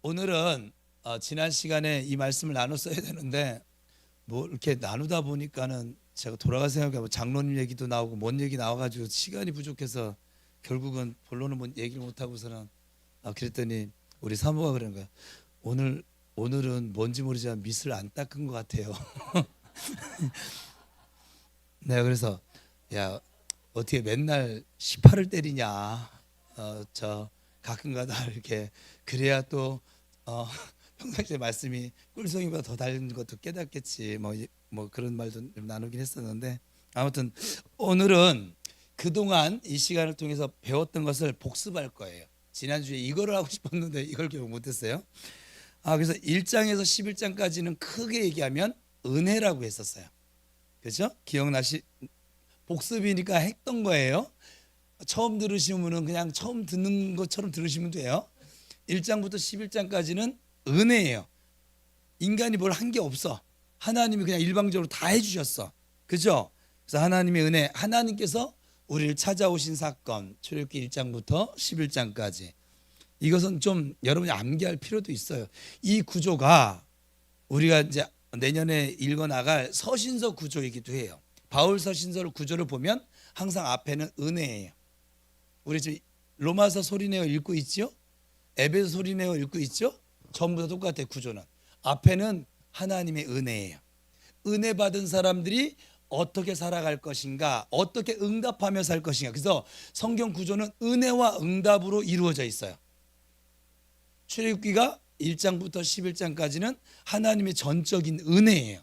오늘은 지난 시간에 이 말씀을 나눴어야 되는데 뭐 이렇게 나누다 보니까는 제가 돌아가 생각해보면 장로님 얘기도 나오고 뭔 얘기 나와가지고 시간이 부족해서 결국은 본론은 뭐 얘기를 못 하고서는 그랬더니 우리 사모가 그런 거야. 오늘은 뭔지 모르지만 밑을 안 닦은 것 같아요. 내가 그래서 야 어떻게 맨날 18을 때리냐. 저 가끔가다 이렇게 그래야 또 평상시에 말씀이 꿀송이보다 더 달린 것도 깨닫겠지. 뭐 그런 말도 좀 나누긴 했었는데 아무튼 오늘은 그동안 이 시간을 통해서 배웠던 것을 복습할 거예요. 지난주에 이거를 하고 싶었는데 이걸 기억 못했어요. 그래서 1장에서 11장까지는 크게 얘기하면 은혜라고 했었어요. 그렇죠? 기억나시? 복습이니까 했던 거예요. 처음 들으시면은 그냥 처음 듣는 것처럼 들으시면 돼요. 1장부터 11장까지는 은혜예요. 인간이 뭘 한 게 없어. 하나님이 그냥 일방적으로 다 해주셨어. 그죠? 그래서 하나님의 은혜, 하나님께서 우리를 찾아오신 사건, 출애굽기 1장부터 11장까지. 이것은 좀 여러분이 암기할 필요도 있어요. 이 구조가 우리가 이제 내년에 읽어 나갈 서신서 구조이기도 해요. 바울 서신서 구조를 보면 항상 앞에는 은혜예요. 우리 지금 로마서 소리내어 읽고 있죠? 에베소 소리내어 읽고 있죠? 전부 다 똑같아요. 구조는 앞에는 하나님의 은혜예요. 은혜 받은 사람들이 어떻게 살아갈 것인가, 어떻게 응답하며 살 것인가. 그래서 성경 구조는 은혜와 응답으로 이루어져 있어요. 출애굽기가 1장부터 11장까지는 하나님의 전적인 은혜예요.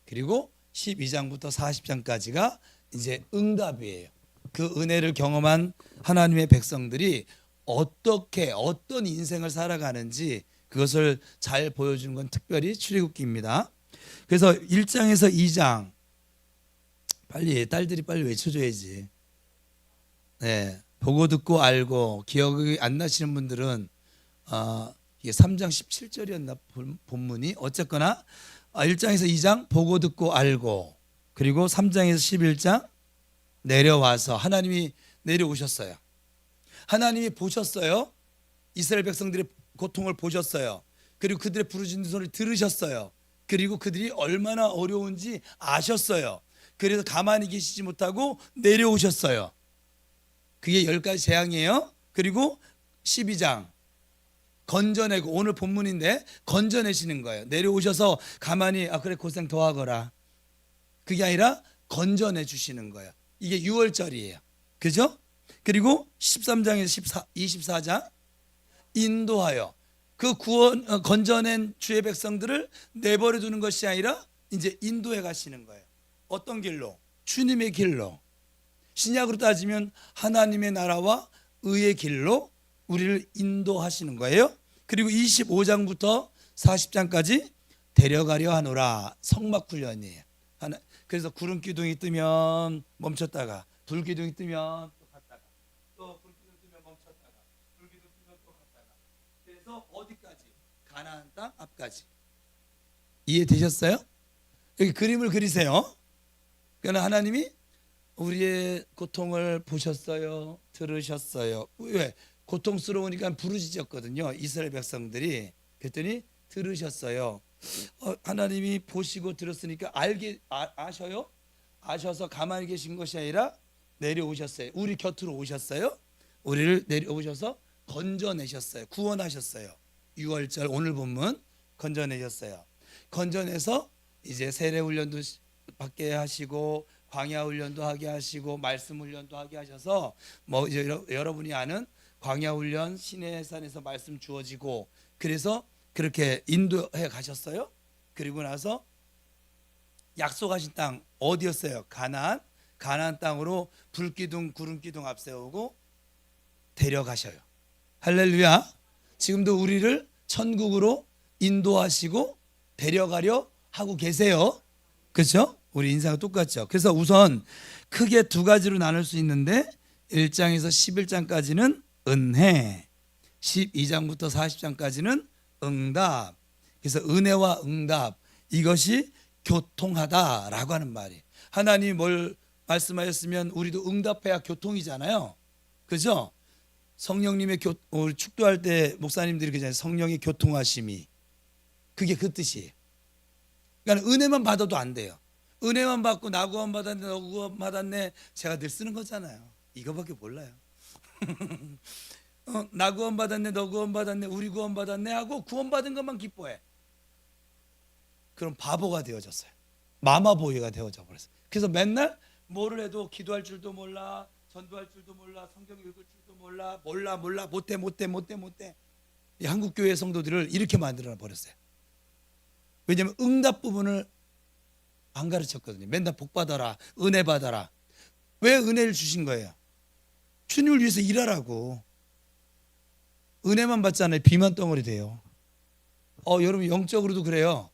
그리고 12장부터 40장까지가 이제 응답이에요. 그 은혜를 경험한 하나님의 백성들이 어떻게 어떤 인생을 살아가는지 그것을 잘 보여주는 건 특별히 출애굽기입니다. 그래서 1장에서 2장 빨리 딸들이 빨리 외쳐줘야지. 네, 보고 듣고 알고 기억이 안 나시는 분들은 이게 3장 17절이었나 본문이 어쨌거나 1장에서 2장 보고 듣고 알고 그리고 3장에서 11장 내려와서 하나님이 내려오셨어요. 하나님이 보셨어요. 이스라엘 백성들의 고통을 보셨어요. 그리고 그들의 부르짖는 소리를 들으셨어요. 그리고 그들이 얼마나 어려운지 아셨어요. 그래서 가만히 계시지 못하고 내려오셨어요. 그게 10가지 재앙이에요. 그리고 12장 건져내고 오늘 본문인데 건져내시는 거예요. 내려오셔서 가만히 그래 고생 더 하거라. 그게 아니라 건져내 주시는 거예요. 이게 6월절이에요. 그죠? 그리고 13장에서 24장 인도하여 그 건져낸 주의 백성들을 내버려 두는 것이 아니라 이제 인도해 가시는 거예요. 어떤 길로? 주님의 길로. 신약으로 따지면 하나님의 나라와 의의 길로 우리를 인도하시는 거예요. 그리고 25장부터 40장까지 데려가려 하노라. 성막 훈련이에요. 그래서 구름 기둥이 뜨면 멈췄다가 불 기둥이 뜨면 또 갔다가 또 불 기둥 뜨면 멈췄다가 불 기둥 뜨면 또 갔다가 그래서 어디까지? 가나안 땅 앞까지. 이해되셨어요? 여기 그림을 그리세요. 그러나 하나님이 우리의 고통을 보셨어요. 들으셨어요. 왜? 고통스러우니까 부르짖었거든요. 이스라엘 백성들이. 그랬더니 들으셨어요. 하나님이 보시고 들었으니까 아셔요? 아셔서 가만히 계신 것이 아니라 내려오셨어요. 우리 곁으로 오셨어요. 우리를 내려오셔서 건져내셨어요. 구원하셨어요. 6월절 오늘 본문 건져내셨어요. 건져내서 이제 세례훈련도 받게 하시고 광야훈련도 하게 하시고 말씀훈련도 하게 하셔서 뭐 이제 여러분이 아는 광야훈련 시내산에서 말씀 주어지고 그래서 그렇게 인도해 가셨어요. 그리고 나서 약속하신 땅 어디였어요? 가나안 땅으로 불기둥 구름기둥 앞세우고 데려가셔요. 할렐루야. 지금도 우리를 천국으로 인도하시고 데려가려 하고 계세요. 그렇죠? 우리 인사가 똑같죠. 그래서 우선 크게 두 가지로 나눌 수 있는데 1장에서 11장까지는 은혜, 12장부터 40장까지는 응답. 그래서 은혜와 응답 이것이 교통하다라고 하는 말이. 하나님이 뭘 말씀하셨으면 우리도 응답해야 교통이잖아요. 그죠? 성령님의 우리 축도할 때 목사님들이 그잖아요. 성령의 교통하심이, 그게 그 뜻이에요. 그러니까 은혜만 받아도 안 돼요. 은혜만 받고 나 구원 받았네, 너 구원 받았네, 제가 늘 쓰는 거잖아요. 이거밖에 몰라요. 나 구원 받았네, 너 구원 받았네, 우리 구원 받았네 하고 구원 받은 것만 기뻐해. 그럼 바보가 되어졌어요. 마마보이가 되어져 버렸어요. 그래서 맨날 뭐를 해도 기도할 줄도 몰라, 전도할 줄도 몰라, 성경 읽을 줄도 몰라, 못해. 이 한국 교회 성도들을 이렇게 만들어 버렸어요. 왜냐하면 응답 부분을 안 가르쳤거든요. 맨날 복 받아라, 은혜 받아라. 왜 은혜를 주신 거예요? 주님을 위해서 일하라고. 은혜만 받잖아요. 비만 덩어리 돼요. 여러분 영적으로도 그래요.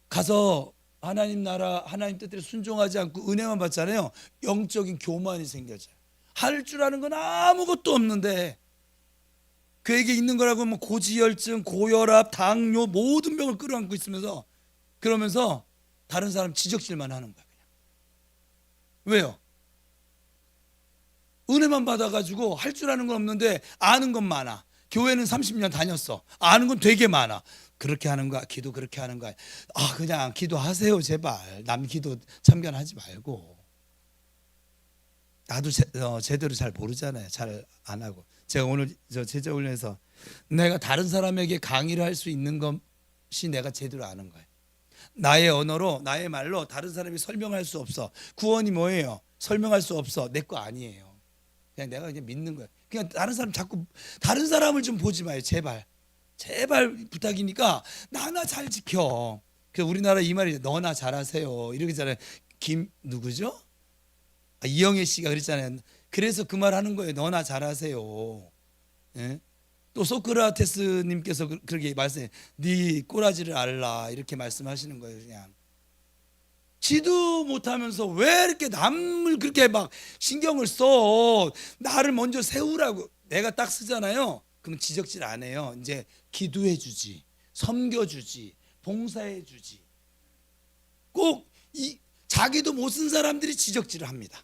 가서 하나님 나라, 하나님 뜻대로 순종하지 않고 은혜만 받잖아요. 영적인 교만이 생겨져요. 할 줄 아는 건 아무것도 없는데 그에게 있는 거라고 뭐 고지혈증, 고혈압, 당뇨 모든 병을 끌어안고 있으면서 그러면서 다른 사람 지적질만 하는 거야. 그냥. 왜요? 은혜만 받아가지고 할 줄 아는 건 없는데 아는 건 많아. 교회는 30년 다녔어. 아는 건 되게 많아. 그렇게 하는 거야. 기도 그렇게 하는 거야. 그냥 기도하세요 제발. 남 기도 참견하지 말고. 나도 제대로 잘 모르잖아요. 잘 안 하고. 제가 오늘 제자 훈련에서 내가 다른 사람에게 강의를 할 수 있는 것이 내가 제대로 아는 거예요. 나의 언어로, 나의 말로 다른 사람이 설명할 수 없어. 구원이 뭐예요? 설명할 수 없어. 내 거 아니에요. 그냥 내가 그냥 믿는 거예요. 그냥 다른 사람 자꾸 다른 사람을 좀 보지 마요. 제발 부탁이니까 나나 잘 지켜. 그 우리나라 이 말이 너나 잘하세요. 이러잖아요. 누구죠? 이영애 씨가 그랬잖아요. 그래서 그 말 하는 거예요. 너나 잘하세요. 예? 또 소크라테스님께서 그렇게 말씀해. 네 꼬라지를 알라 이렇게 말씀하시는 거예요. 그냥 지도 못하면서 왜 이렇게 남을 그렇게 막 신경을 써? 나를 먼저 세우라고. 내가 딱 쓰잖아요. 그럼 지적질 안 해요. 이제 기도해 주지, 섬겨 주지, 봉사해 주지. 꼭 자기도 못 쓴 사람들이 지적질을 합니다.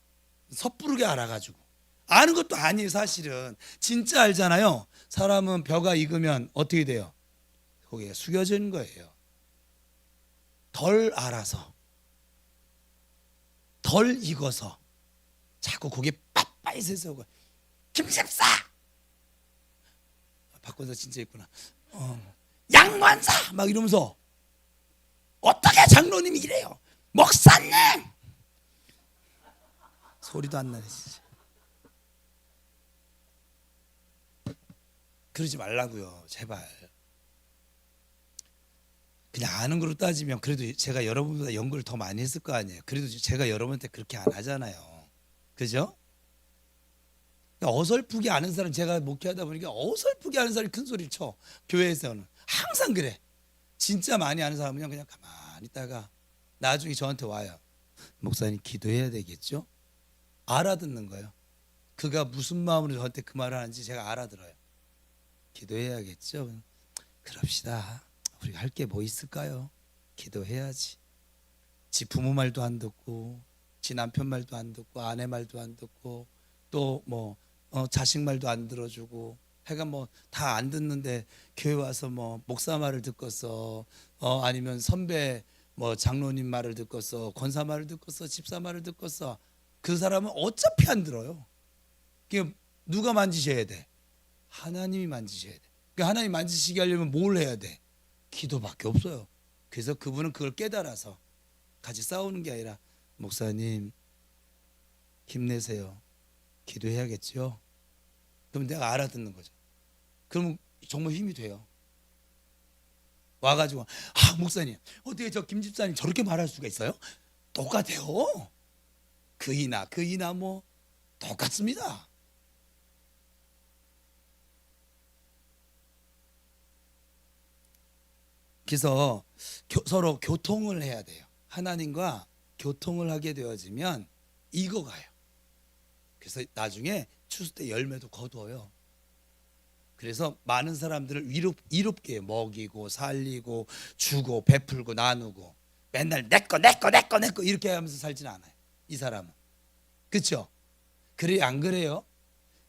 섣부르게 알아가지고. 아는 것도 아니에요. 사실은 진짜 알잖아요. 사람은 벼가 익으면 어떻게 돼요? 고개가 숙여지는 거예요. 덜 알아서, 덜 익어서 자꾸 고개 빠빠이 세서 김집사 바꿔서 진짜 있구나. 양관사 막 이러면서 어떻게 장로님이 이래요? 목사님 소리도 안 나네 진짜. 그러지 말라고요. 제발. 그냥 아는 거로 따지면 그래도 제가 여러분보다 연구를 더 많이 했을 거 아니에요. 그래도 제가 여러분한테 그렇게 안 하잖아요. 그죠? 어설프게 아는 사람, 제가 목회하다 보니까 어설프게 아는 사람이 큰 소리를 쳐. 교회에서는 항상 그래. 진짜 많이 아는 사람은 그냥 가만히 있다가 나중에 저한테 와요. 목사님 기도해야 되겠죠? 알아듣는 거예요. 그가 무슨 마음으로 저한테 그 말을 하는지 제가 알아들어요. 기도해야겠죠? 그럽시다. 우리가 할 게 뭐 있을까요? 기도해야지. 지 부모 말도 안 듣고, 지 남편 말도 안 듣고, 아내 말도 안 듣고, 또 뭐 자식 말도 안 들어주고, 해가 뭐 다 안 듣는데 교회 와서 뭐 목사 말을 듣겠어, 아니면 선배 뭐 장로님 말을 듣겠어, 권사 말을 듣겠어, 집사 말을 듣겠어. 그 사람은 어차피 안 들어요. 그게 누가 만지셔야 돼? 하나님이 만지셔야 돼. 그러니까 하나님 만지시게 하려면 뭘 해야 돼? 기도밖에 없어요. 그래서 그분은 그걸 깨달아서 같이 싸우는 게 아니라 목사님 힘내세요. 기도해야겠죠. 그럼 내가 알아듣는 거죠. 그러면 정말 힘이 돼요. 와가지고 목사님 어떻게 저 김 집사님 저렇게 말할 수가 있어요? 똑같아요. 그이나 뭐 똑같습니다. 그래서 서로 교통을 해야 돼요. 하나님과 교통을 하게 되어지면 익어가요. 그래서 나중에 추수 때 열매도 거두어요. 그래서 많은 사람들을 이롭게 먹이고 살리고 주고 베풀고 나누고 맨날 내꺼 이렇게 하면서 살지는 않아요. 이 사람은. 그렇죠? 그래 안 그래요?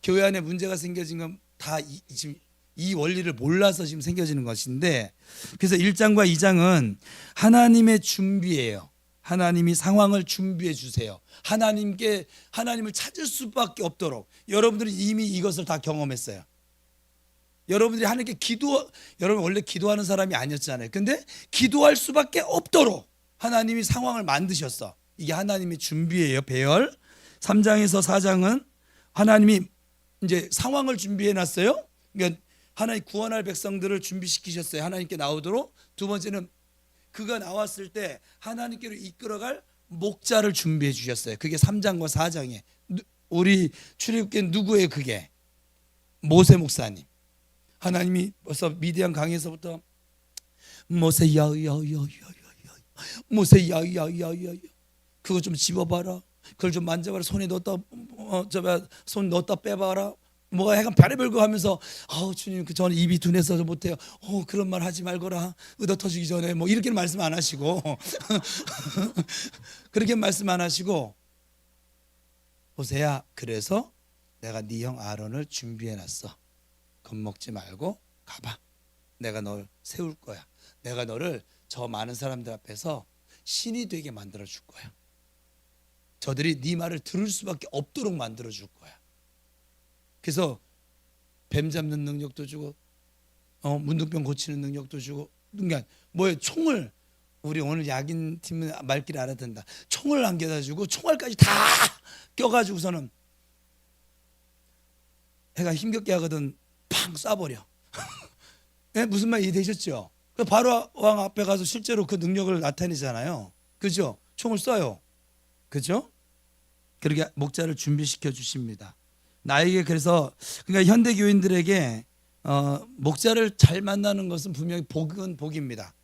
교회 안에 문제가 생겨진 건 다 지금 이 원리를 몰라서 지금 생겨지는 것인데, 그래서 1장과 2장은 하나님의 준비예요. 하나님이 상황을 준비해 주세요. 하나님을 찾을 수밖에 없도록. 여러분들이 이미 이것을 다 경험했어요. 여러분들이 하나님께 여러분 원래 기도하는 사람이 아니었잖아요. 근데 기도할 수밖에 없도록 하나님이 상황을 만드셨어. 이게 하나님의 준비예요. 배열. 3장에서 4장은 하나님이 이제 상황을 준비해 놨어요. 그러니까 하나님 구원할 백성들을 준비시키셨어요. 하나님께 나오도록. 두 번째는 그가 나왔을 때 하나님께로 이끌어갈 목자를 준비해 주셨어요. 그게 3장과 4장에. 우리 출애굽기엔 누구예요? 그게 모세 목사님. 하나님이 벌써 미디안 강에서부터 모세 야야야야야 모세 야야야야 그거 좀 집어봐라. 그걸 좀 만져봐라. 손에 넣었다 손 넣었다 빼봐라. 뭐가 약간 별의별 거 하면서 주님 저는 입이 둔해서 못해요. 그런 말 하지 말거라. 의도 터지기 전에 뭐 이렇게 말씀 안 하시고 그렇게 말씀 안 하시고 모세야 그래서 내가 네 형 아론을 준비해놨어. 겁먹지 말고 가봐. 내가 널 세울 거야. 내가 너를 저 많은 사람들 앞에서 신이 되게 만들어 줄 거야. 저들이 네 말을 들을 수밖에 없도록 만들어 줄 거야. 그래서 뱀 잡는 능력도 주고 문둥병 고치는 능력도 주고. 그러니까 뭐예요? 총을 우리 오늘 야긴 팀은 말귀를 알아듣는다. 총을 안겨다 주고 총알까지 다 껴가지고서는 해가 힘겹게 하거든 팡 쏴버려. 네? 무슨 말 이해되셨죠? 바로 왕 앞에 가서 실제로 그 능력을 나타내잖아요. 그죠? 총을 쏴요. 그죠? 그렇게 목자를 준비시켜 주십니다. 나에게 그래서 그러니까 현대 교인들에게 목자를 잘 만나는 것은 분명히 복은 복입니다.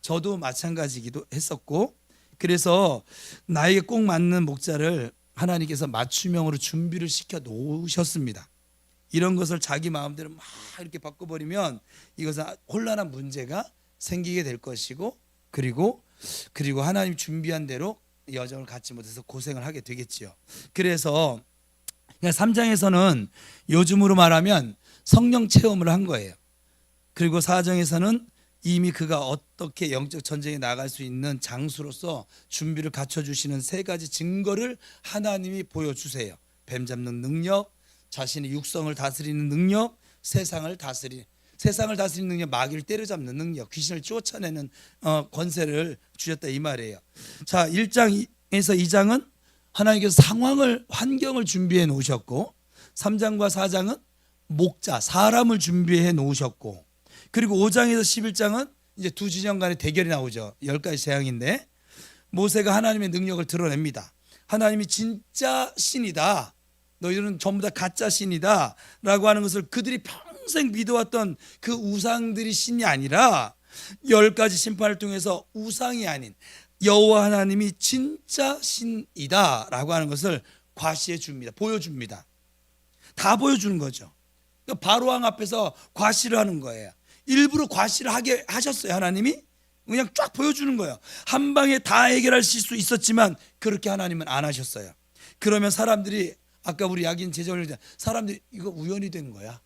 저도 마찬가지기도 했었고, 그래서 나에게 꼭 맞는 목자를 하나님께서 맞춤형으로 준비를 시켜 놓으셨습니다. 이런 것을 자기 마음대로 막 이렇게 바꿔버리면 이것은 혼란한 문제가 생기게 될 것이고, 그리고 하나님 준비한 대로 여정을 갖지 못해서 고생을 하게 되겠지요. 그래서 3장에서는 요즘으로 말하면 성령 체험을 한 거예요. 그리고 4장에서는 이미 그가 어떻게 영적 전쟁에 나갈 수 있는 장수로서 준비를 갖춰주시는 세 가지 증거를 하나님이 보여주세요. 뱀 잡는 능력, 자신의 육성을 다스리는 능력, 세상을 다스리는 능력, 마귀를 때려잡는 능력, 귀신을 쫓아내는 권세를 주셨다 이 말이에요. 자, 1장에서 2장은 하나님께서 상황을, 환경을 준비해 놓으셨고, 3장과 4장은 목자, 사람을 준비해 놓으셨고, 그리고 5장에서 11장은 이제 두 진영 간의 대결이 나오죠. 10가지 재앙인데 모세가 하나님의 능력을 드러냅니다. 하나님이 진짜 신이다, 너희들은 전부 다 가짜 신이다 라고 하는 것을 그들이 평생 믿어왔던 그 우상들이 신이 아니라 10가지 심판을 통해서 우상이 아닌 여호와 하나님이 진짜 신이다 라고 하는 것을 과시해 줍니다. 보여줍니다. 다 보여주는 거죠. 그러니까 바로왕 앞에서 과시를 하는 거예요. 일부러 과시를 하게 하셨어요. 하나님이 그냥 쫙 보여주는 거예요. 한 방에 다 해결하실 수 있었지만 그렇게 하나님은 안 하셨어요. 그러면 사람들이, 아까 우리 야긴 제자를 사람들이 이거 우연이 된 거야,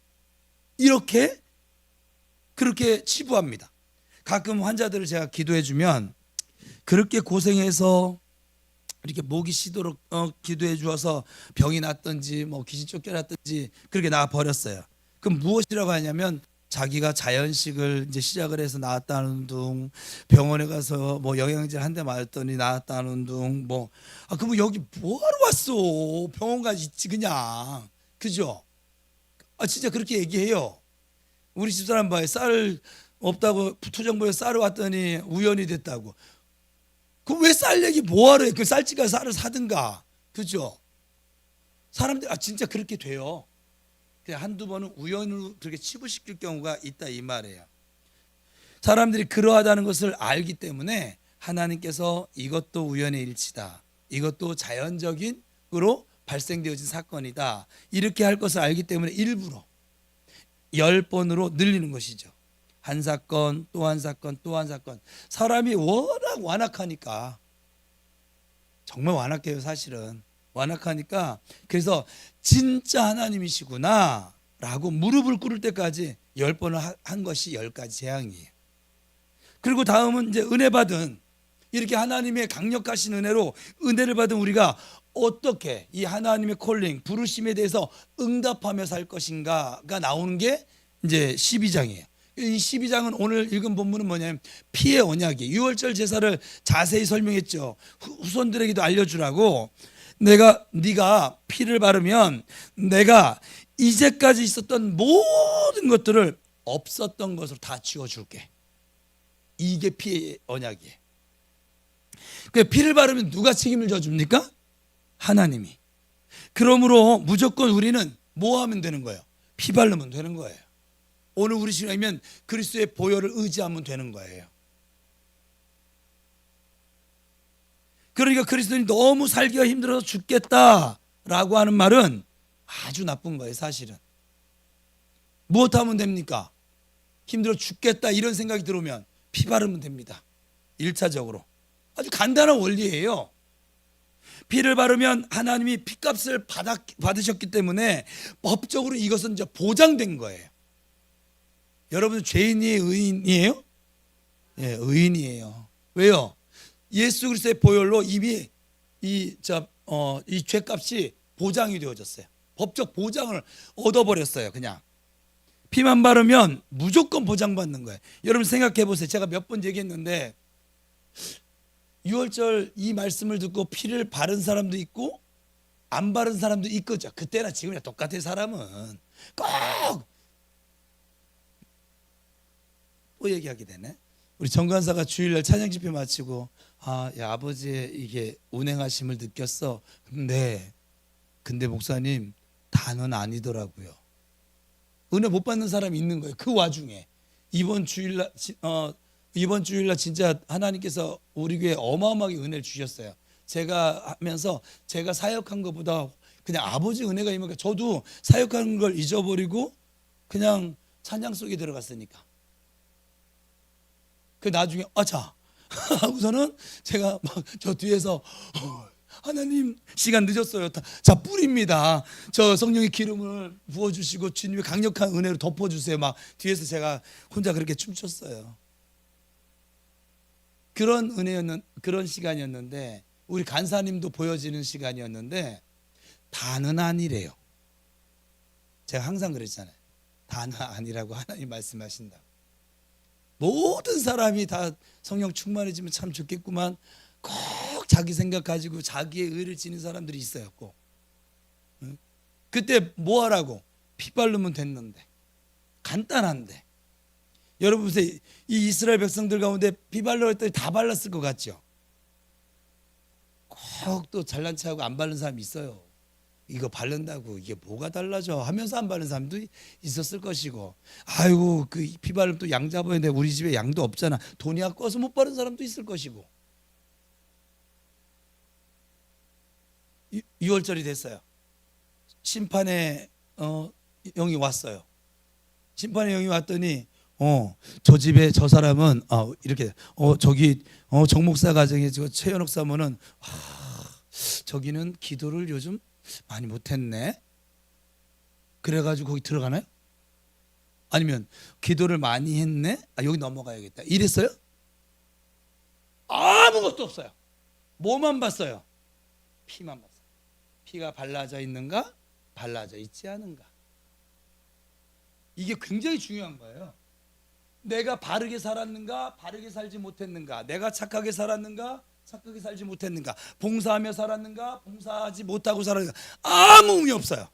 이렇게 그렇게 치부합니다. 가끔 환자들을 제가 기도해 주면 그렇게 고생해서 이렇게 목이 쉬도록 기도해 주어서 병이 났든지 뭐 귀신 쫓겨났든지 그렇게 나와 버렸어요. 그럼 무엇이라고 하냐면 자기가 자연식을 이제 시작을 해서 나았다는 둥, 병원에 가서 뭐 영양제 한 대 맞았더니 나았다는 둥, 그럼 여기 뭐하러 왔어? 병원 가 있지 그냥. 그죠? 진짜 그렇게 얘기해요. 우리 집사람 봐요. 쌀 없다고 투정부에 쌀을 왔더니 우연이 됐다고. 그럼 왜 쌀 얘기 뭐하러 해? 그 쌀집가 쌀을 사든가. 그죠? 사람들 진짜 그렇게 돼요. 그냥 한두 번은 우연으로 그렇게 치부시킬 경우가 있다 이 말이에요. 사람들이 그러하다는 것을 알기 때문에 하나님께서 이것도 우연의 일치다, 이것도 자연적인으로 발생되어진 사건이다, 이렇게 할 것을 알기 때문에 일부러 10번으로 늘리는 것이죠. 한 사건 또 한 사건 또 한 사건. 사람이 워낙 완악하니까, 정말 완악해요 사실은. 완악하니까 그래서 진짜 하나님이시구나 라고 무릎을 꿇을 때까지 10번을 한 것이 10가지 재앙이에요. 그리고 다음은 이제 은혜 받은, 이렇게 하나님의 강력하신 은혜로 은혜를 받은 우리가 어떻게 이 하나님의 콜링, 부르심에 대해서 응답하며 살 것인가가 나오는 게 이제 12장이에요. 이 12장은 오늘 읽은 본문은 뭐냐면 피의 언약이에요. 유월절 제사를 자세히 설명했죠. 후손들에게도 알려주라고. 네가 피를 바르면 내가 이제까지 있었던 모든 것들을 없었던 것으로 다 지워줄게. 이게 피의 언약이에요. 그 피를 바르면 누가 책임을 져줍니까? 하나님이. 그러므로 무조건 우리는 뭐 하면 되는 거예요? 피 바르면 되는 거예요. 오늘 우리 신앙이면 그리스도의 보혈을 의지하면 되는 거예요. 그러니까 그리스도인이 너무 살기가 힘들어서 죽겠다라고 하는 말은 아주 나쁜 거예요. 사실은 무엇하면 됩니까? 힘들어 죽겠다 이런 생각이 들어오면 피 바르면 됩니다. 1차적으로 아주 간단한 원리예요. 피를 바르면 하나님이 피값을 받으셨기 때문에 법적으로 이것은 이제 보장된 거예요. 여러분 죄인이에요, 의인이에요? 예, 의인이에요. 왜요? 예수 그리스도의 보혈로 이미 이 죄값이 보장이 되어졌어요. 법적 보장을 얻어버렸어요. 그냥 피만 바르면 무조건 보장받는 거예요. 여러분 생각해 보세요. 제가 몇 번 얘기했는데 유월절 이 말씀을 듣고 피를 바른 사람도 있고 안 바른 사람도 있거죠. 그때나 지금이나 똑같아요. 사람은 꼭 또 얘기하게 되네. 우리 정관사가 주일날 찬양 집회 마치고 야, 아버지의 이게 운행하심을 느꼈어. 근데 목사님 다는 아니더라고요. 은혜 못 받는 사람이 있는 거예요. 그 와중에 이번 주일날 진짜 하나님께서 우리 교회에 어마어마하게 은혜를 주셨어요. 제가 하면서 제가 사역한 것보다 그냥 아버지 은혜가 임하니까 저도 사역하는 걸 잊어버리고 그냥 찬양 속에 들어갔으니까. 그 나중에 하고서는 제가 막 저 뒤에서 하나님 시간 늦었어요. 자 뿌립니다. 저 성령의 기름을 부어주시고 주님의 강력한 은혜로 덮어주세요. 막 뒤에서 제가 혼자 그렇게 춤췄어요. 그런 시간이었는데 우리 간사님도 보여지는 시간이었는데 다는 아니래요. 제가 항상 그랬잖아요. 다는 아니라고 하나님 말씀하신다. 모든 사람이 다 성령 충만해지면 참 좋겠구만. 꼭 자기 생각 가지고 자기의 의를 지닌 사람들이 있어였고, 그때 뭐 하라고? 피 바르면 됐는데, 간단한데. 여러분 보세요. 이 이스라엘 백성들 가운데 피 바르라 했더니 다 발랐을 것 같죠? 꼭 또 잘난 체하고 안 바른 사람이 있어요. 이거 바른다고 이게 뭐가 달라져 하면서 안 바른 사람도 있었을 것이고, 아이고 그 피 바르면 또 양 잡아야 돼. 우리 집에 양도 없잖아. 돈이 아까워서 못 바른 사람도 있을 것이고. 6월절이 됐어요. 심판의 영이 왔어요. 심판의 영이 왔더니 저 집에 저 사람은 이렇게 저기 정 목사 가정에 저 최현옥 사모는 저기는 기도를 요즘 많이 못했네. 그래가지고 거기 들어가나요? 아니면 기도를 많이 했네. 여기 넘어가야겠다. 이랬어요? 아무것도 없어요. 뭐만 봤어요? 피만 봤어요. 피가 발라져 있는가? 발라져 있지 않은가? 이게 굉장히 중요한 거예요. 내가 바르게 살았는가? 바르게 살지 못했는가? 내가 착하게 살았는가? 착하게 살지 못했는가? 봉사하며 살았는가? 봉사하지 못하고 살았는가? 아무 의미 없어요.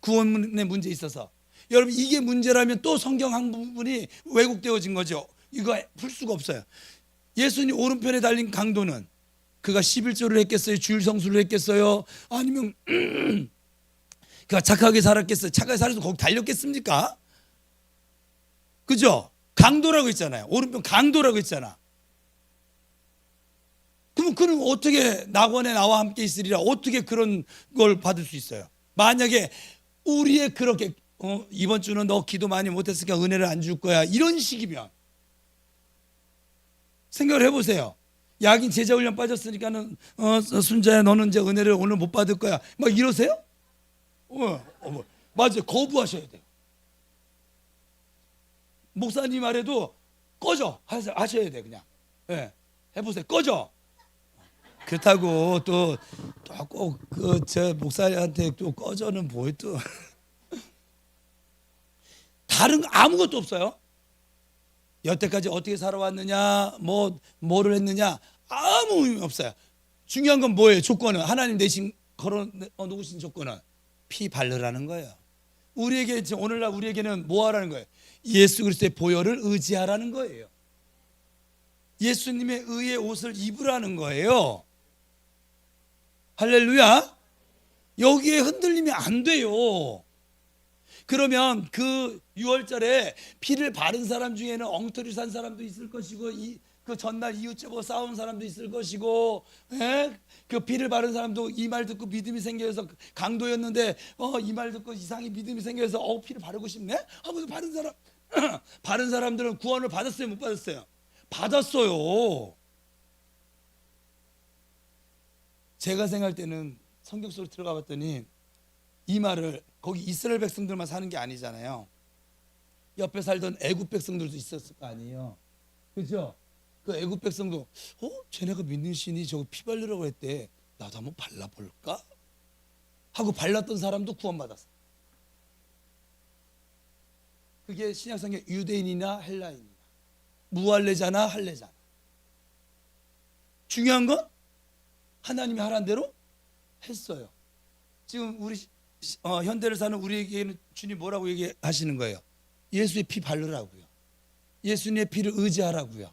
구원의 문제에 있어서. 여러분 이게 문제라면 또 성경 한 부분이 왜곡되어진 거죠. 이거 풀 수가 없어요. 예수님 오른편에 달린 강도는 그가 11조를 했겠어요? 주일 성수를 했겠어요? 아니면 그가 착하게 살았겠어요? 착하게 살아서 거기 달렸겠습니까? 그죠? 강도라고 했잖아요. 오른편 강도라고 했잖아. 그럼 그는 어떻게 낙원에 나와 함께 있으리라 어떻게 그런 걸 받을 수 있어요? 만약에 우리의 그렇게 이번 주는 너 기도 많이 못했으니까 은혜를 안 줄 거야 이런 식이면 생각을 해보세요. 야긴 제자훈련 빠졌으니까는 순자야 너는 이제 은혜를 오늘 못 받을 거야 막 이러세요? 뭐 맞아요. 거부하셔야 돼요. 목사님 말해도 꺼져 하셔야 돼. 그냥 해보세요. 꺼져. 그렇다고 또 꼭 그 제 목사한테 또 꺼져는 뭐에 또 다른 거 아무것도 없어요. 여태까지 어떻게 살아왔느냐, 뭐를 했느냐 아무 의미 없어요. 중요한 건 뭐예요? 조건은 하나님 내신 걸어 놓으신 조건은 피 바르라는 거예요. 우리에게 오늘날 우리에게는 뭐 하라는 거예요? 예수 그리스도의 보혈을 의지하라는 거예요. 예수님의 의의 옷을 입으라는 거예요. 할렐루야. 여기에 흔들리면 안 돼요. 그러면 그 6월절에 피를 바른 사람 중에는 엉터리 산 사람도 있을 것이고 그 전날 이웃집하고 싸운 사람도 있을 것이고 그 피를 바른 사람도 이 말 듣고 믿음이 생겨서 강도였는데 이 말 듣고 이상히 믿음이 생겨서 피를 바르고 싶네 하고서 바른 사람 바른 사람들은 구원을 받았어요? 못 받았어요? 받았어요. 제가 생각할 때는 성경 속으로 들어가 봤더니 이 말을 거기 이스라엘 백성들만 사는 게 아니잖아요. 옆에 살던 애굽 백성들도 있었을 거 아니에요. 그렇죠? 그 애굽 백성도 쟤네가 믿는 신이 저거 피 바르라고 했대. 나도 한번 발라볼까? 하고 발랐던 사람도 구원받았어. 그게 신약성경 유대인이나 헬라인이나 무할례자나 할례자나 중요한 건 하나님이 하라는 대로 했어요. 지금 우리 현대를 사는 우리에게는 주님 뭐라고 얘기하시는 거예요? 예수의 피 바르라고요. 예수님의 피를 의지하라고요.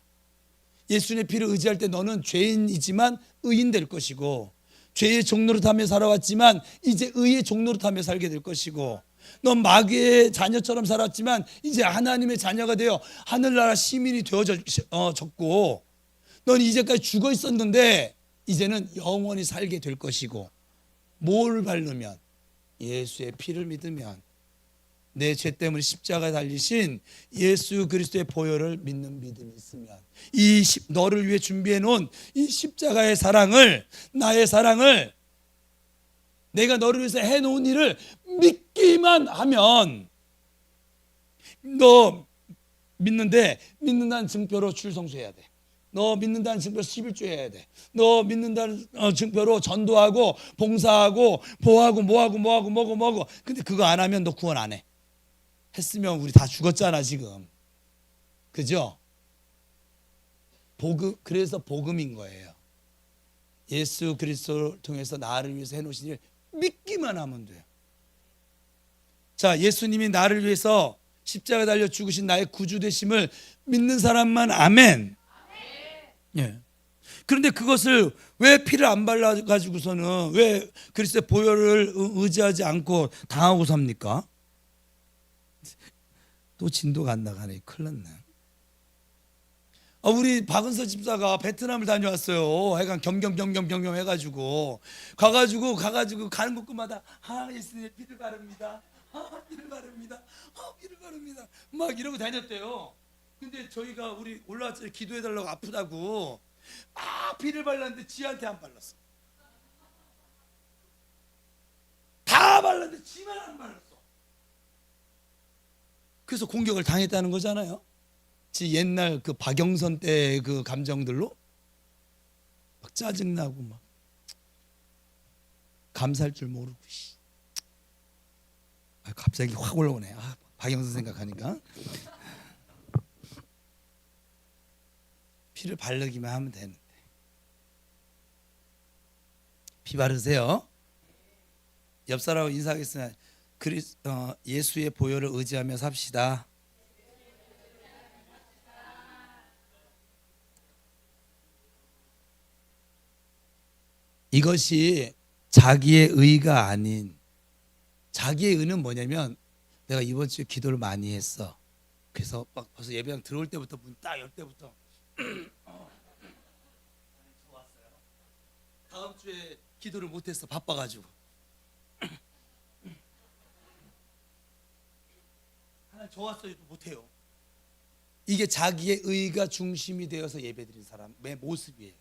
예수님의 피를 의지할 때 너는 죄인이지만 의인 될 것이고 죄의 종노릇하며 살아왔지만 이제 의의 종노릇하며 살게 될 것이고 넌 마귀의 자녀처럼 살았지만 이제 하나님의 자녀가 되어 하늘나라 시민이 되어졌고 넌 이제까지 죽어 있었는데 이제는 영원히 살게 될 것이고 뭘 바르면 예수의 피를 믿으면 내 죄 때문에 십자가에 달리신 예수 그리스도의 보혈을 믿는 믿음이 있으면 너를 위해 준비해 놓은 이 십자가의 사랑을 나의 사랑을 내가 너를 위해서 해놓은 일을 믿기만 하면 너 믿는데 믿는다는 증표로 줄성수해야 돼. 너 믿는다는 증표로 11조 해야 돼. 너 믿는다는 증표로 전도하고 봉사하고 보하고 뭐하고 근데 그거 안 하면 너 구원 안 해. 했으면 우리 다 죽었잖아 지금. 그죠? 복음, 그래서 복음인 거예요. 예수 그리스도를 통해서 나를 위해서 해놓으신 일 믿기만 하면 돼요. 자, 예수님이 나를 위해서 십자가 달려 죽으신 나의 구주 되심을 믿는 사람만 아멘. 예. 그런데 그것을 왜 피를 안 발라가지고서는 왜 그리스도의 보혈을 의지하지 않고 당하고 삽니까? 또 진도가 안 나가네. 큰일 났네. 우리 박은서 집사가 베트남을 다녀왔어요. 하여간 겸 해가지고 가가지고 가는 곳마다 예수님 피를 바릅니다. 피를 바릅니다. 피를 바릅니다. 막 이러고 다녔대요. 근데 저희가 우리 올라왔을 때 기도해달라고 아프다고 피를 발랐는데 지한테 안 발랐어. 다 발랐는데 지만 안 발랐어. 그래서 공격을 당했다는 거잖아요. 옛날 그 박영선 때 그 감정들로 막 짜증나고 막 감사할 줄 모르고 갑자기 확 올라오네. 박영선 생각하니까. 피를 바르기만 하면 되는데. 피 바르세요. 옆 사람하고 인사하겠습니다. 예수의 보혈을 의지하며 삽시다. 이것이 자기의 의가 아닌, 자기의 의는 뭐냐면 내가 이번 주에 기도를 많이 했어. 그래서 막 벌써 예배당 들어올 때부터 문 딱 열 때부터 좋았어요. 다음 주에 기도를 못했어. 바빠가지고. 하나 좋았어요. 못해요. 이게 자기의 의가 중심이 되어서 예배드린 사람의 모습이에요.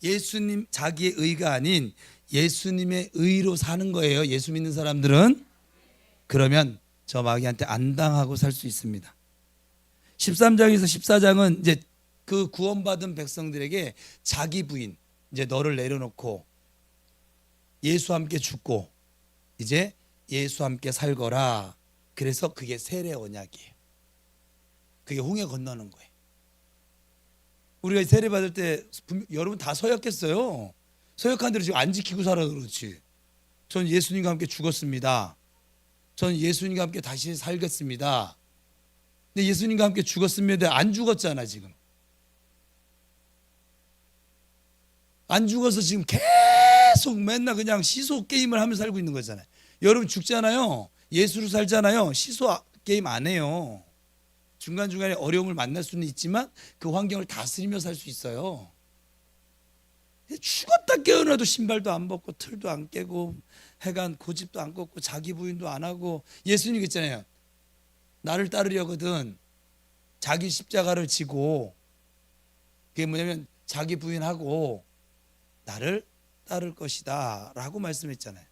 예수님 자기의 의가 아닌 예수님의 의로 사는 거예요. 예수 믿는 사람들은. 그러면 저 마귀한테 안 당하고 살 수 있습니다. 13장에서 14장은 이제 그 구원받은 백성들에게 자기 부인, 이제 너를 내려놓고 예수와 함께 죽고 이제 예수와 함께 살거라. 그래서 그게 세례 언약이에요. 그게 홍해 건너는 거예요. 우리가 세례 받을 때 여러분 다 서약했어요. 서약한 대로 지금 안 지키고 살아서 그렇지. 전 예수님과 함께 죽었습니다. 전 예수님과 함께 다시 살겠습니다. 근데 예수님과 함께 죽었습니다. 안 죽었잖아 지금. 안 죽어서 지금 계속 맨날 그냥 시소 게임을 하면서 살고 있는 거잖아요. 여러분 죽잖아요. 예수로 살잖아요. 시소 게임 안 해요. 중간중간에 어려움을 만날 수는 있지만 그 환경을 다스리며 살 수 있어요. 죽었다 깨어나도 신발도 안 벗고 틀도 안 깨고 해간 고집도 안 꺾고 자기 부인도 안 하고. 예수님 있잖아요. 나를 따르려거든 자기 십자가를 지고, 그게 뭐냐면 자기 부인하고 나를 따를 것이다 라고 말씀했잖아요.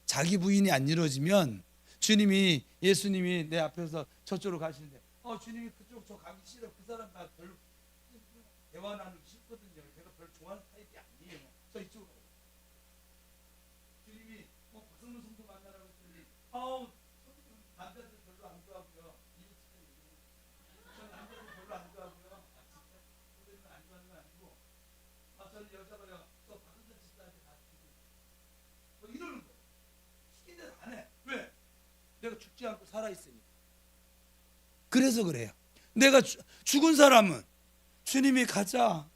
자기 부인이 안 이루어지면 주님이, 예수님이 내 앞에서 저쪽으로 가시는데 주님이 그쪽 저 가기 싫어. 그 사람 나 별로 대화 나누기 싫거든요. 제가 별로 좋아하는 타입이 아니에요. 저 이쪽으로 가요. 주님이 박성문 성도 만나라고 했더니 남자들 별로 안 좋아하고요. 저는 남자들 별로 안 좋아하고요. 진짜 그들은 안 좋아하는 건 아니고 저는 여자가 저 박성문 집사한테 뭐 이러는 거예요. 시킨 대로 안 해. 왜? 내가 죽지 않고 살아있으니까. 그래서 그래요. 내가 죽은 사람은 주님이 가자.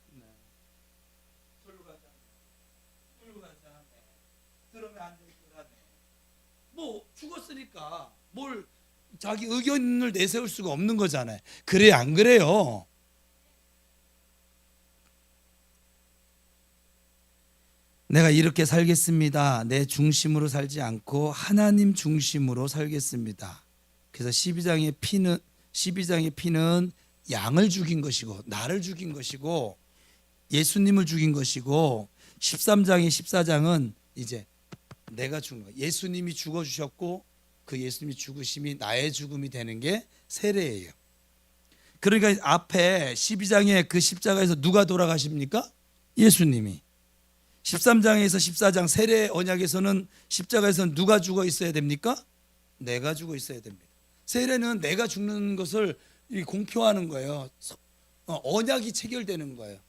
절로 가자. 절로 가자. 그러면 안 되겠구나. 뭐 죽었으니까 뭘 자기 의견을 내세울 수가 없는 거잖아요. 그래 안 그래요? 내가 이렇게 살겠습니다. 내 중심으로 살지 않고 하나님 중심으로 살겠습니다. 그래서 12장의 피는 양을 죽인 것이고 나를 죽인 것이고 예수님을 죽인 것이고, 13장의 14장은 이제 내가 죽는 거예요. 예수님이 죽어주셨고 그 예수님이 죽으심이 나의 죽음이 되는 게 세례예요. 그러니까 앞에 12장의 그 십자가에서 누가 돌아가십니까? 예수님이. 13장에서 14장 세례 언약에서는 십자가에서는 누가 죽어 있어야 됩니까? 내가 죽어 있어야 됩니다. 세례는 내가 죽는 것을 공표하는 거예요. 언약이 체결되는 거예요.